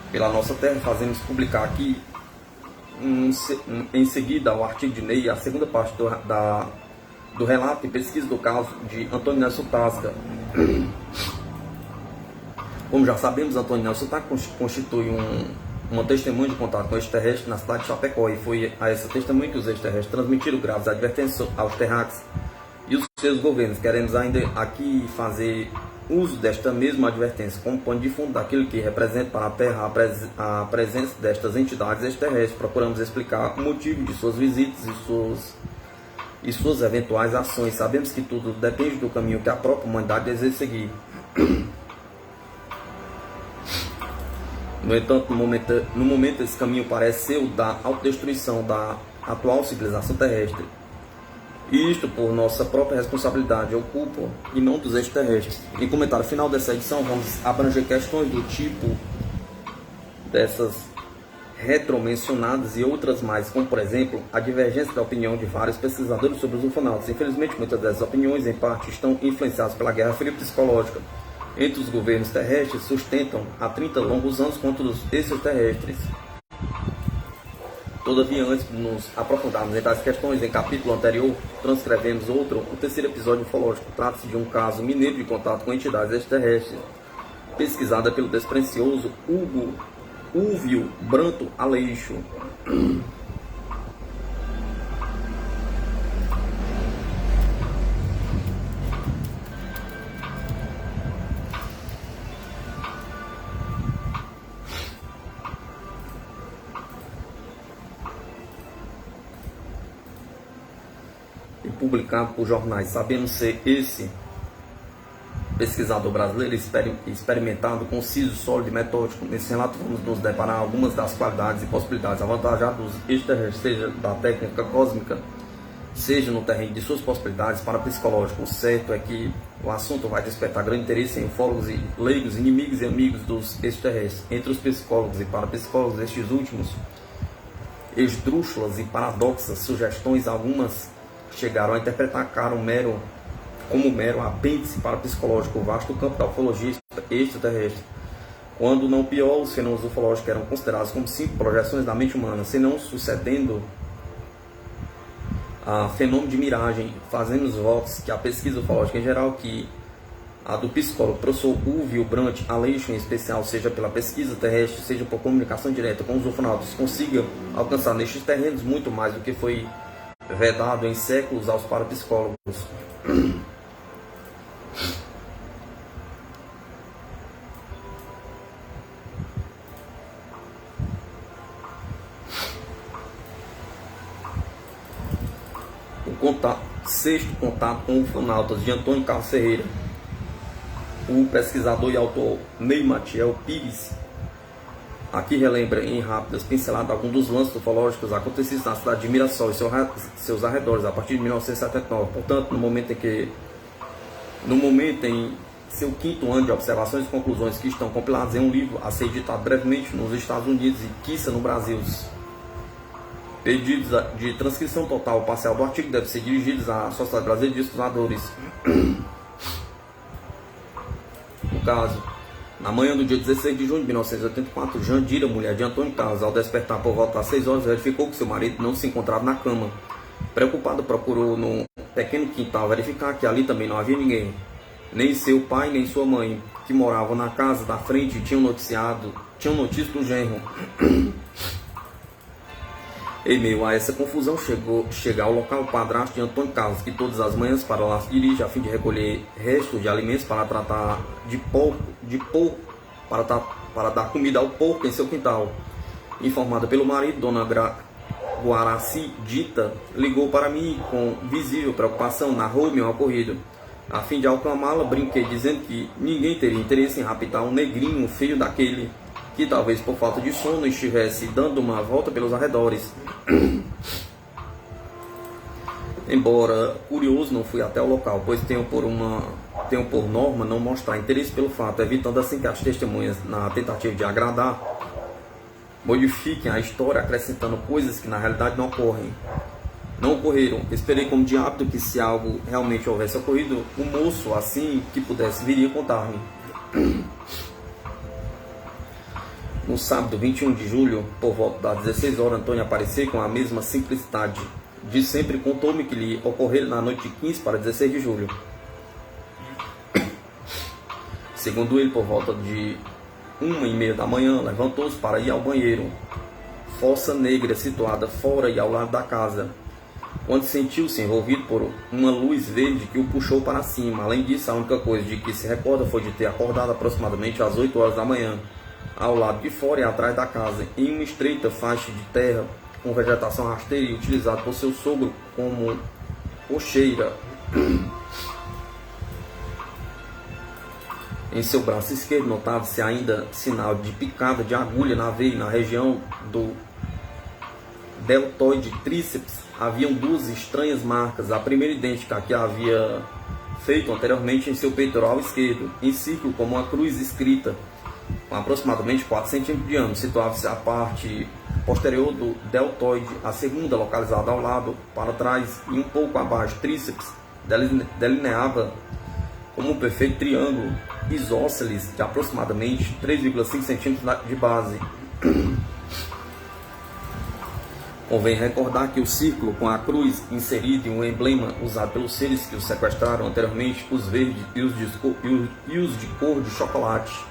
S1: pela nossa terra. Fazemos publicar aqui em seguida o artigo de Ney, a segunda parte do relato e pesquisa do caso de Antônio Nelson Tasca. Como já sabemos, Antônio Nelson Tasca constitui uma testemunha de contato com extraterrestres na cidade de Chapecó, e foi a essa testemunha que os extraterrestres transmitiram graves advertências aos terráqueos e os seus governos. Queremos ainda aqui fazer uso desta mesma advertência como pano de fundo daquilo que representa para a Terra a presença destas entidades extraterrestres. Procuramos explicar o motivo de suas visitas e suas eventuais ações. Sabemos que tudo depende do caminho que a própria humanidade deseja seguir. No entanto, no momento esse caminho parece ser o da autodestruição da atual civilização terrestre. E isto por nossa própria responsabilidade, eu culpo, e não dos extraterrestres. Em comentário final dessa edição, vamos abranger questões do tipo dessas retromencionadas e outras mais, como por exemplo, a divergência da opinião de vários pesquisadores sobre os ufonautas. Infelizmente, muitas dessas opiniões, em parte, estão influenciadas pela guerra fria psicológica entre os governos terrestres, sustentam há 30 longos anos contra os extraterrestres. Todavia, antes de nos aprofundarmos em tais questões, em capítulo anterior, transcrevemos outro, o terceiro episódio ufológico. Trata-se de um caso mineiro de contato com entidades extraterrestres, pesquisada pelo desprencioso Úvio Branto Aleixo. E publicado por jornais. Sabemos ser esse pesquisador brasileiro experimentado, conciso, sólido e metódico. Nesse relato vamos nos deparar algumas das qualidades e possibilidades avantajadas dos extraterrestres, seja da técnica cósmica, seja no terreno de suas possibilidades parapsicológicas. O certo é que o assunto vai despertar grande interesse em ufólogos e leigos, inimigos e amigos dos extraterrestres. Entre os psicólogos e parapsicólogos, estes últimos, esdrúxulas e paradoxas sugestões, algumas chegaram a interpretar como mero apêndice parapsicológico o vasto campo da ufologia extraterrestre, quando não pior, os fenômenos ufológicos eram considerados como simples projeções da mente humana, senão sucedendo a fenômeno de miragem. Fazemos votos que a pesquisa ufológica em geral, que a do psicólogo professor Úvio Branto Aleixo em especial, seja pela pesquisa terrestre, seja por comunicação direta com os ufonautas, consiga alcançar nestes terrenos muito mais do que foi vedado em séculos aos parapsicólogos. Sexto contato com ufonautas, de Antônio Carlos Ferreira. O pesquisador e autor Ney Matiel Pires aqui relembra em rápidas pinceladas alguns dos lances ufológicos acontecidos na cidade de Mirassol e seus arredores a partir de 1979. Portanto, no momento em seu quinto ano de observações e conclusões, que estão compiladas em um livro a ser editado brevemente nos Estados Unidos e quiçá no Brasil. Pedidos de transcrição total ou parcial do artigo devem ser dirigidos à Sociedade Brasileira de Estudadores. No caso, na manhã do dia 16 de junho de 1984, Jandira, mulher de Antônio Carlos, ao despertar por volta das 6 horas, verificou que seu marido não se encontrava na cama. Preocupada, procurou no pequeno quintal verificar que ali também não havia ninguém. Nem seu pai, nem sua mãe, que moravam na casa da frente, tinham notícia do genro. Em meio a essa confusão, chega ao local o padrasto de Antônio Carlos, que todas as manhãs para lá se dirige a fim de recolher restos de alimentos para tratar para dar comida ao porco em seu quintal. Informada pelo marido, Dona Guaraci Dita ligou para mim com visível preocupação, narrou-me o ocorrido. A fim de acalmá-la, brinquei dizendo que ninguém teria interesse em raptar um negrinho feio daquele, que talvez por falta de sono estivesse dando uma volta pelos arredores. Embora curioso, não fui até o local, pois tenho por norma não mostrar interesse pelo fato, evitando assim que as testemunhas, na tentativa de agradar, modifiquem a história, acrescentando coisas que na realidade não ocorrem. Não ocorreram. Esperei como de hábito que, se algo realmente houvesse ocorrido, o moço, assim que pudesse, viria contar-me. No sábado 21 de julho, por volta das 16 horas, Antônio apareceu com a mesma simplicidade de sempre. Contou-me que lhe ocorreu na noite de 15 para 16 de julho. Segundo ele, por volta de 1h30 da manhã, levantou-se para ir ao banheiro, fossa negra situada fora e ao lado da casa, quando sentiu-se envolvido por uma luz verde que o puxou para cima. Além disso, a única coisa de que se recorda foi de ter acordado aproximadamente às 8 horas da manhã, ao lado de fora e atrás da casa, em uma estreita faixa de terra com vegetação rasteira e utilizado por seu sogro como cocheira. Em seu braço esquerdo notava-se ainda sinal de picada de agulha na veia. Na região do deltoide tríceps haviam duas estranhas marcas, a primeira idêntica à que havia feito anteriormente em seu peitoral esquerdo, em círculo como uma cruz escrita, com aproximadamente 4 centímetros de ângulo. Situava-se a parte posterior do deltoide, a segunda localizada ao lado, para trás e um pouco abaixo. Tríceps delineava como um perfeito triângulo isósceles de aproximadamente 3,5 centímetros de base. Convém recordar que o círculo com a cruz inserida em um emblema usado pelos seres que os sequestraram anteriormente, os verdes e os de cor de chocolate.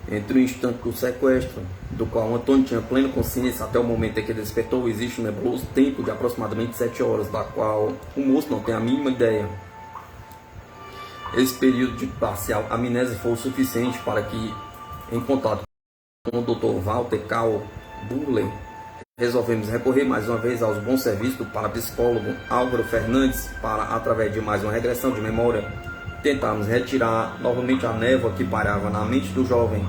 S1: Entre o instante do sequestro, do qual Antônio tinha plena consciência, até o momento em que despertou, existe um nebuloso tempo de aproximadamente 7 horas, da qual o moço não tem a mínima ideia. Esse período de parcial amnésia foi o suficiente para que, em contato com o Dr. Walter Karl Burler, resolvemos recorrer mais uma vez aos bons serviços do parapsicólogo Álvaro Fernandes para, através de mais uma regressão de memória, tentarmos retirar novamente a névoa que pairava na mente do jovem.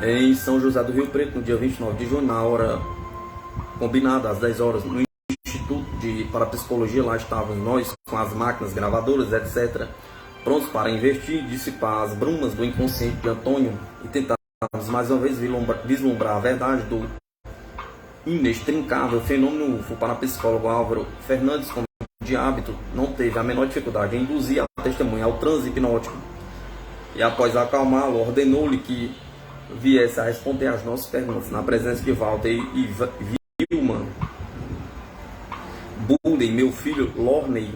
S1: Em São José do Rio Preto, no dia 29 de junho, na hora combinada, às 10 horas, no Instituto de Parapsicologia, lá estávamos nós com as máquinas gravadoras, etc., prontos para investir e dissipar as brumas do inconsciente de Antônio e tentarmos mais uma vez vislumbrar a verdade do inextrincável fenômeno UFO. O parapsicólogo Álvaro Fernandes, como de hábito, não teve a menor dificuldade em induzir a testemunha ao transe hipnótico e, após acalmá-lo, ordenou-lhe que viesse a responder às nossas perguntas na presença de Walter e Vilma Bullen, meu filho Lorney.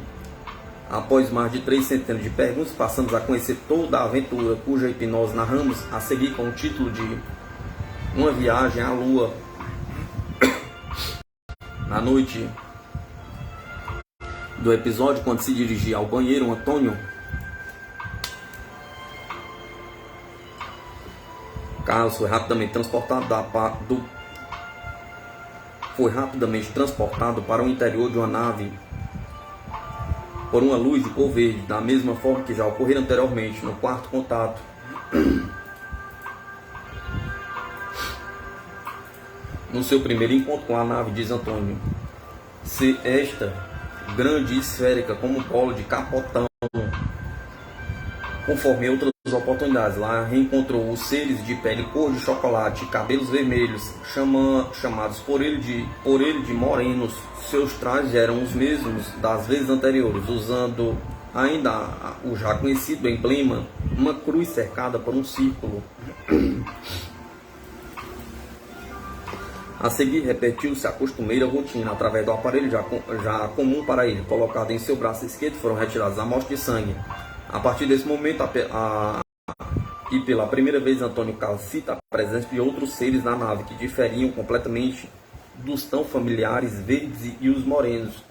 S1: Após mais de 3 centenas de perguntas, passamos a conhecer toda a aventura, cuja hipnose narramos a seguir com o título de Uma Viagem à Lua. Na noite do episódio, quando se dirigia ao banheiro, Antônio Carlos foi rapidamente transportado para o interior de uma nave por uma luz de cor verde, da mesma forma que já ocorreu anteriormente no quarto contato. No seu primeiro encontro com a nave, diz Antônio, se esta grande e esférica como um polo de capotão. Conforme outras oportunidades, lá reencontrou os seres de pele cor de chocolate e cabelos vermelhos, chamados por ele de morenos. Seus trajes eram os mesmos das vezes anteriores, usando ainda o já conhecido emblema, uma cruz cercada por um círculo. A seguir, repetiu-se a costumeira rotina. Através do aparelho já comum para ele, colocado em seu braço esquerdo, foram retiradas amostras de sangue. A partir desse momento, e pela primeira vez, Antônio Carlos cita a presença de outros seres na nave, que diferiam completamente dos tão familiares verdes e os morenos.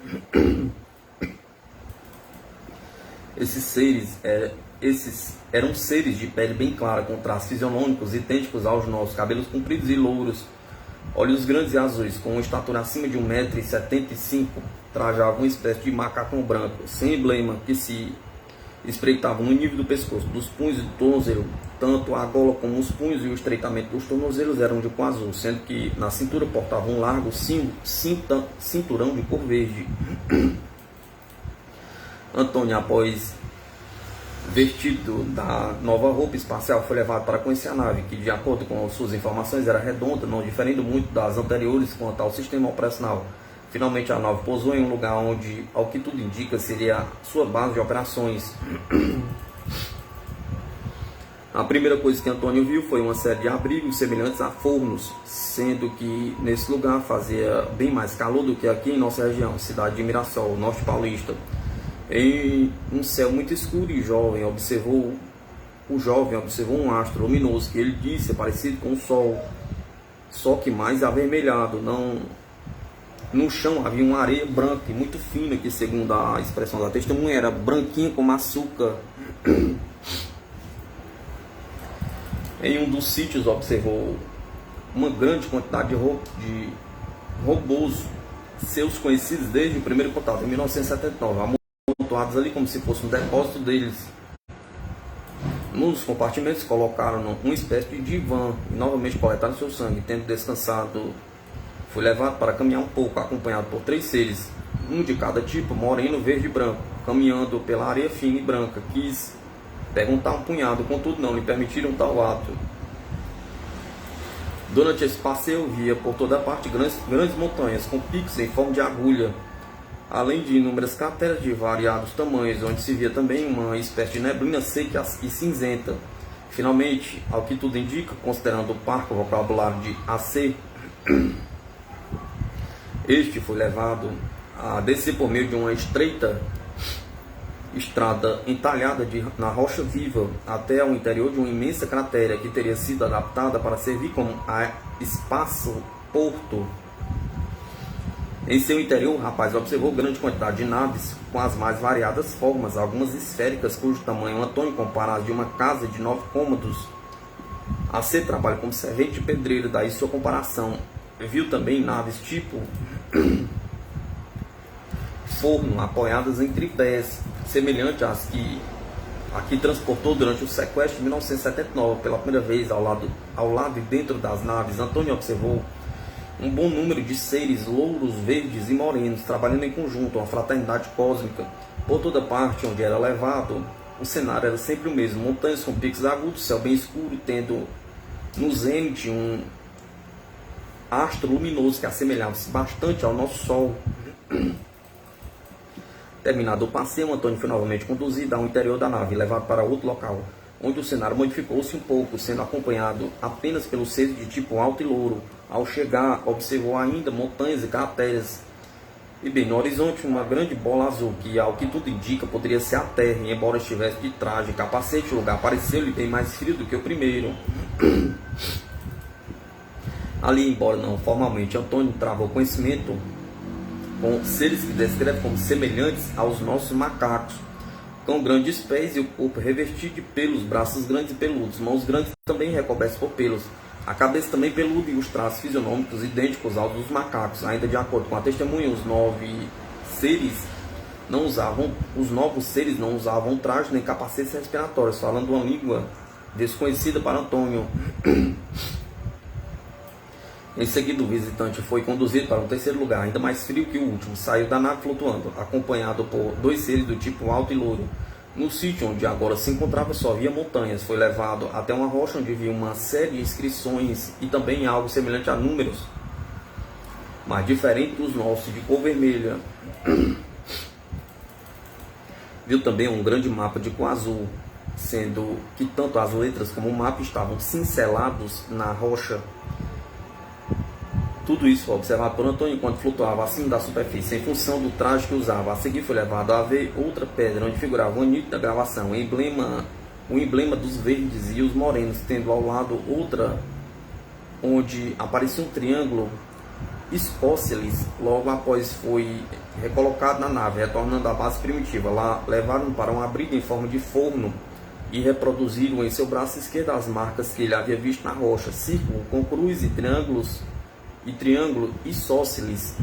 S1: Esses eram seres de pele bem clara, com traços fisionômicos idênticos aos nossos, cabelos compridos e louros, olhos grandes e azuis, com uma estatura acima de 1,75 m, trajavam uma espécie de macacão branco, sem emblema, que se espreitavam no nível do pescoço, dos punhos e do tornozelo. Tanto a gola como os punhos e o estreitamento dos tornozelos eram de cor azul, sendo que na cintura portavam um largo cinturão de cor verde. Antônio, após vestido da nova roupa espacial, foi levado para conhecer a nave, que, de acordo com suas informações, era redonda, não diferindo muito das anteriores quanto ao sistema operacional. Finalmente, a nave pousou em um lugar onde, ao que tudo indica, seria sua base de operações. A primeira coisa que Antônio viu foi uma série de abrigos semelhantes a fornos, sendo que nesse lugar fazia bem mais calor do que aqui em nossa região, cidade de Mirassol, norte paulista. Em um céu muito escuro, o jovem observou um astro luminoso que ele disse parecido com o Sol. só que mais avermelhado. Não, no chão havia uma areia branca e muito fina, que segundo a expressão da testemunha era branquinha como açúcar. Em um dos sítios observou uma grande quantidade de robôs, seus conhecidos desde o primeiro contato, em 1979, amontoados ali como se fosse um depósito deles. Nos compartimentos colocaram uma espécie de divã e novamente coletaram seu sangue. Tendo descansado, foi levado para caminhar um pouco, acompanhado por 3 seres, um de cada tipo, moreno, verde e branco, caminhando pela areia fina e branca. Quis perguntar um punhado, contudo não lhe permitiram tal ato. Durante esse passeio via por toda parte grandes montanhas com picos em forma de agulha, além de inúmeras crateras de variados tamanhos, onde se via também uma espécie de neblina seca e cinzenta. Finalmente, ao que tudo indica, considerando o parco vocabulário de AC, este foi levado a descer por meio de uma estreita estrada entalhada na rocha viva até o interior de uma imensa cratera que teria sido adaptada para servir como espaço-porto. Em seu interior, o rapaz observou grande quantidade de naves com as mais variadas formas, algumas esféricas, cujo tamanho Antônio compara de uma casa de 9 cômodos. AC trabalha como servente de pedreiro, daí sua comparação. Viu também naves tipo forno, apoiadas em tripés, semelhante às que transportou durante o sequestro de 1979. Pela primeira vez, ao lado e dentro das naves, Antônio observou um bom número de seres louros, verdes e morenos, trabalhando em conjunto, uma fraternidade cósmica. Por toda parte onde era levado, o cenário era sempre o mesmo: montanhas com picos agudos, céu bem escuro, tendo no zênite um astro luminoso que assemelhava-se bastante ao nosso Sol. Terminado o passeio, Antônio foi novamente conduzido ao interior da nave, levado para outro local, onde o cenário modificou-se um pouco, sendo acompanhado apenas pelos seres de tipo alto e louro. Ao chegar, observou ainda montanhas e crateras, e bem no horizonte uma grande bola azul, que ao que tudo indica poderia ser a Terra, e embora estivesse de traje e capacete, o lugar pareceu-lhe bem mais frio do que o primeiro. Ali, embora não formalmente, Antônio travou conhecimento com seres que descreve como semelhantes aos nossos macacos, com grandes pés e o corpo revestido de pelos, braços grandes e peludos, mãos grandes também recobertas por pelos, a cabeça também peluda e os traços fisionômicos idênticos aos dos macacos. Ainda de acordo com a testemunha, os novos seres não usavam trajes nem capacetes respiratórios, falando uma língua desconhecida para Antônio. Em seguida, o visitante foi conduzido para um terceiro lugar, ainda mais frio que o último. Saiu da nave flutuando, acompanhado por 2 seres do tipo alto e louro. No sítio onde agora se encontrava só havia montanhas. Foi levado até uma rocha onde viu uma série de inscrições e também algo semelhante a números, mas diferente dos nossos, de cor vermelha. Viu também um grande mapa de cor azul, sendo que tanto as letras como o mapa estavam cincelados na rocha. Tudo isso foi observado por Antônio enquanto flutuava acima da superfície, em função do traje que usava. A seguir foi levado a ver outra pedra, onde figurava uma nítida gravação, o emblema dos verdes e os morenos, tendo ao lado outra, onde aparecia um triângulo isósceles. Logo após foi recolocado na nave, retornando à base primitiva. Lá levaram para um abrigo em forma de forno e reproduziram em seu braço esquerdo as marcas que ele havia visto na rocha: círculo com cruz e triângulo isósceles.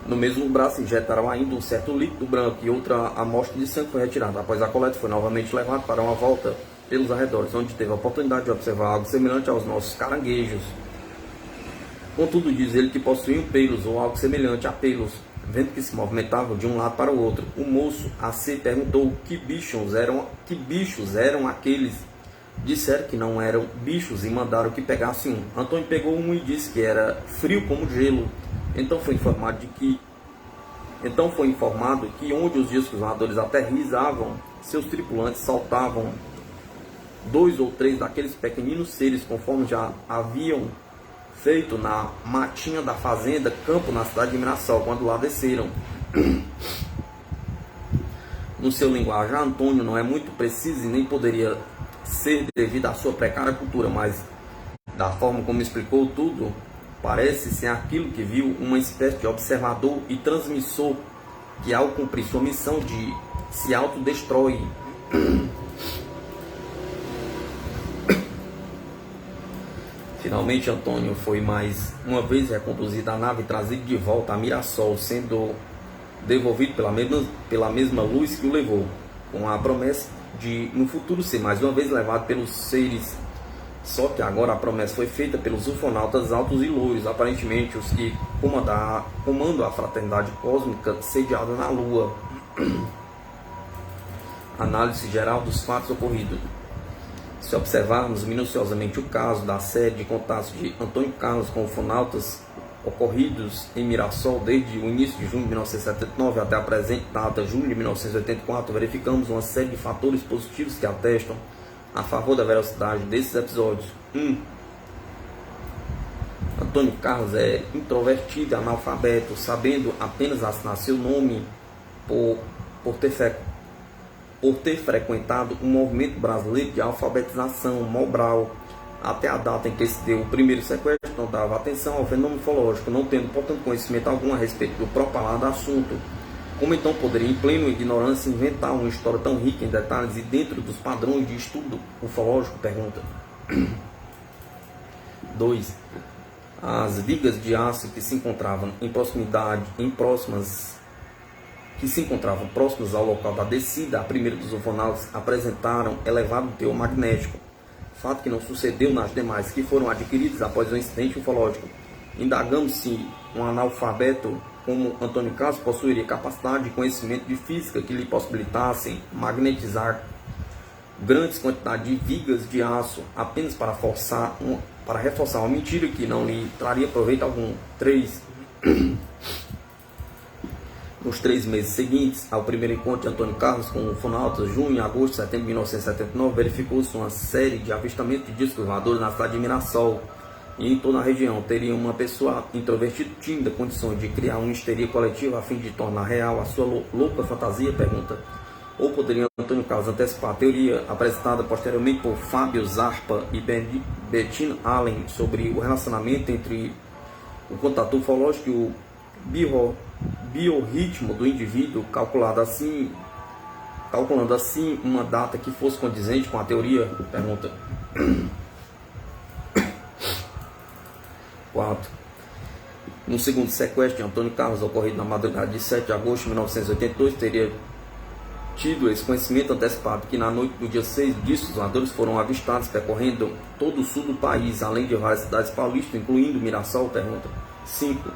S1: No mesmo braço injetaram ainda um certo líquido branco e outra amostra de sangue foi retirada. Após a coleta, foi novamente levado para uma volta pelos arredores, onde teve a oportunidade de observar algo semelhante aos nossos caranguejos. Contudo, diz ele que possuíam pelos ou algo semelhante a pelos. Vendo que se movimentavam de um lado para o outro, o moço AC perguntou que bichos eram aqueles. Disseram que não eram bichos e mandaram que pegasse um. Antônio pegou um e disse que era frio como gelo. Então foi informado que onde os discos voadores aterrizavam, seus tripulantes saltavam 2 ou 3 daqueles pequeninos seres, conforme já haviam feito na matinha da fazenda Campo, na cidade de Mirassol, quando lá desceram. No seu linguajar, Antônio não é muito preciso e nem poderia ser devido à sua precária cultura, mas da forma como explicou tudo, parece ser aquilo que viu uma espécie de observador e transmissor que, ao cumprir sua missão de se autodestrói. Finalmente, Antônio foi mais uma vez reconduzido à nave e trazido de volta a Mirassol, sendo devolvido pela mesma luz que o levou, com a promessa de, no futuro, ser mais uma vez levado pelos seres. Só que agora a promessa foi feita pelos ufonautas altos e loiros, aparentemente os que comandam a fraternidade cósmica sediada na Lua. Análise geral dos fatos ocorridos. Se observarmos minuciosamente o caso da série de contatos de Antônio Carlos com ufonautas ocorridos em Mirassol desde o início de junho de 1979 até a presente data, junho de 1984, verificamos uma série de fatores positivos que atestam a favor da veracidade desses episódios. 1. Antônio Carlos é introvertido e analfabeto, sabendo apenas assinar seu nome por ter frequentado um movimento brasileiro de alfabetização, Mobral. Até a data em que se deu o primeiro sequestro, não dava atenção ao fenômeno ufológico, não tendo, portanto, conhecimento algum a respeito do propalado assunto. Como então poderia, em plena ignorância, inventar uma história tão rica em detalhes e dentro dos padrões de estudo ufológico? Pergunta. 2. As vigas de aço que se encontravam próximas ao local da descida, a primeira dos ufonautas apresentaram elevado teor magnético, fato que não sucedeu nas demais, que foram adquiridas após o incidente ufológico. Indagamos se um analfabeto como Antônio Carlos possuiria capacidade de conhecimento de física que lhe possibilitassem magnetizar grandes quantidades de vigas de aço apenas para reforçar uma mentira que não lhe traria proveito algum. 3. Nos 3 meses seguintes ao primeiro encontro de Antônio Carlos com ufonautas, junho, agosto e setembro de 1979, verificou-se uma série de avistamentos de discos voadores na cidade de Mirassol e em toda a região. Teria uma pessoa introvertida, tímida, condições de criar uma histeria coletiva a fim de tornar real a sua louca fantasia? Pergunta. Ou poderia Antônio Carlos antecipar a teoria apresentada posteriormente por Fábio Zarpa e Bettina Allen sobre o relacionamento entre o contato ufológico e o biorritmo do indivíduo, calculando assim uma data que fosse condizente com a teoria? Pergunta. 4. No segundo sequestro de Antônio Carlos, ocorrido na madrugada de 7 de agosto de 1982, teria tido esse conhecimento antecipado que na noite do dia 6, discos voadores foram avistados percorrendo todo o sul do país, além de várias cidades paulistas, incluindo Mirassol? Pergunta. 5.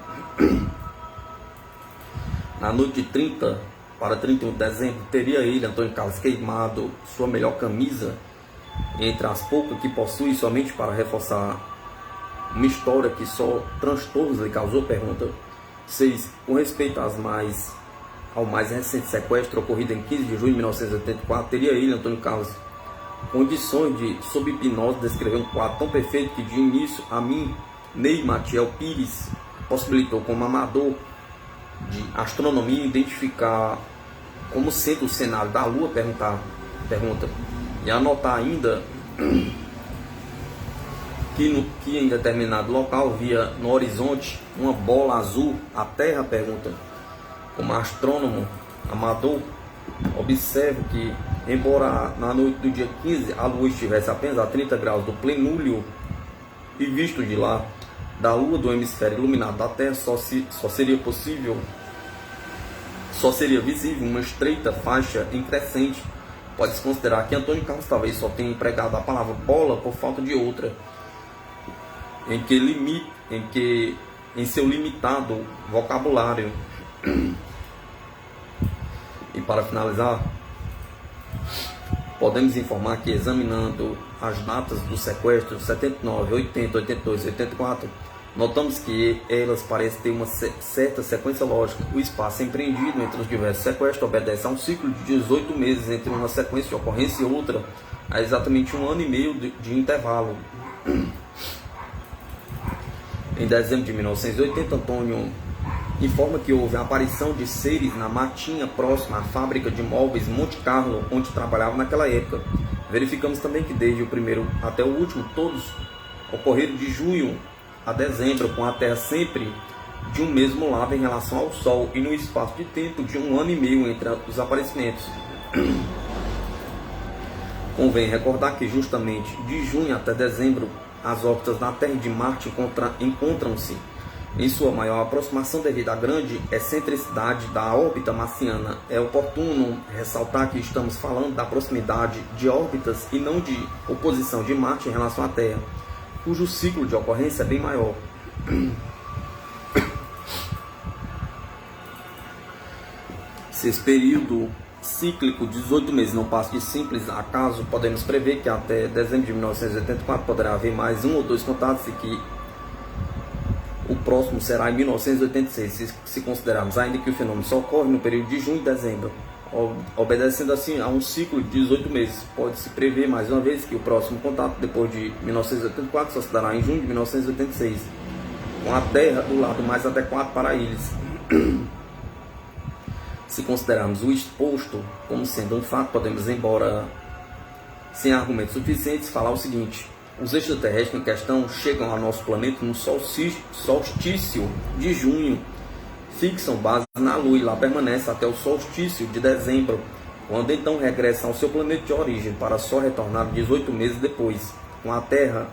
S1: Na noite de 30 para 31 de dezembro, teria ele, Antônio Carlos, queimado sua melhor camisa, entre as poucas que possui, somente para reforçar uma história que só transtornos lhe causou? Pergunta. 6. Com respeito ao mais recente sequestro ocorrido em 15 de junho de 1984, teria ele, Antônio Carlos, condições de, sob hipnose, descrever um quadro tão perfeito que, de início, a mim, Ney Matiel Pires, possibilitou como amador de astronomia identificar como sendo o cenário da Lua? Pergunta. E anotar ainda que em determinado local via no horizonte uma bola azul. A Terra? Pergunta. Como astrônomo amador, observo que, embora na noite do dia 15 a Lua estivesse apenas a 30 graus do plenúlio e visto de lá da Lua do hemisfério iluminado da Terra, só seria visível uma estreita faixa em crescente. Pode-se considerar que Antônio Carlos talvez só tenha empregado a palavra bola por falta de outra, em seu limitado vocabulário. E para finalizar, podemos informar que, examinando as datas do sequestro 79, 80, 82 e 84, notamos que elas parecem ter uma certa sequência lógica. O espaço empreendido entre os diversos sequestros obedece a um ciclo de 18 meses entre uma sequência de ocorrência e outra, há exatamente 1 ano e meio de intervalo. Em dezembro de 1980, Antônio informa que houve a aparição de seres na matinha próxima à fábrica de móveis Monte Carlo, onde trabalhava naquela época. Verificamos também que desde o primeiro até o último, todos ocorreram de junho a dezembro, com a Terra sempre de um mesmo lado em relação ao Sol e no espaço de tempo de 1 ano e meio entre os aparecimentos. Convém recordar que justamente de junho até dezembro, as órbitas da Terra e de Marte encontram-se em sua maior aproximação devido à grande excentricidade da órbita marciana. É oportuno ressaltar que estamos falando da proximidade de órbitas e não de oposição de Marte em relação à Terra, cujo ciclo de ocorrência é bem maior. Se esse período cíclico de 18 meses não passa de simples acaso, podemos prever que até dezembro de 1984 poderá haver mais um ou dois contatos e que o próximo será em 1986, se considerarmos ainda que o fenômeno só ocorre no período de junho e dezembro. Obedecendo assim a um ciclo de 18 meses, pode-se prever mais uma vez que o próximo contato depois de 1984 só se dará em junho de 1986, com a Terra do lado mais adequado para eles. Se considerarmos o exposto como sendo um fato, podemos, embora sem argumentos suficientes, falar o seguinte: os extraterrestres em questão chegam ao nosso planeta no solstício de junho, fixam base na Lua e lá permanecem até o solstício de dezembro, quando então regressam ao seu planeta de origem para só retornar 18 meses depois, com a Terra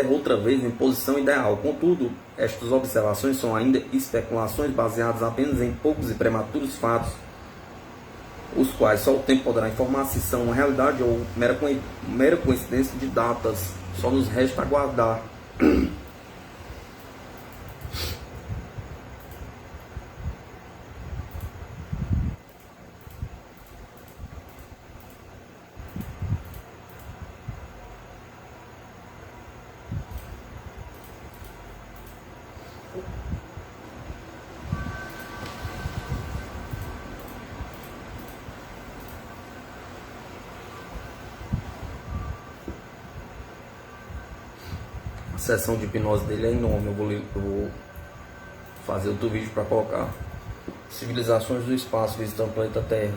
S1: outra vez em posição ideal. Contudo, estas observações são ainda especulações baseadas apenas em poucos e prematuros fatos, os quais só o tempo poderá informar se são uma realidade ou mera coincidência de datas. Só nos resta aguardar. A sessão de hipnose dele é enorme. Eu vou fazer outro vídeo para colocar. Civilizações do espaço visitando o planeta Terra.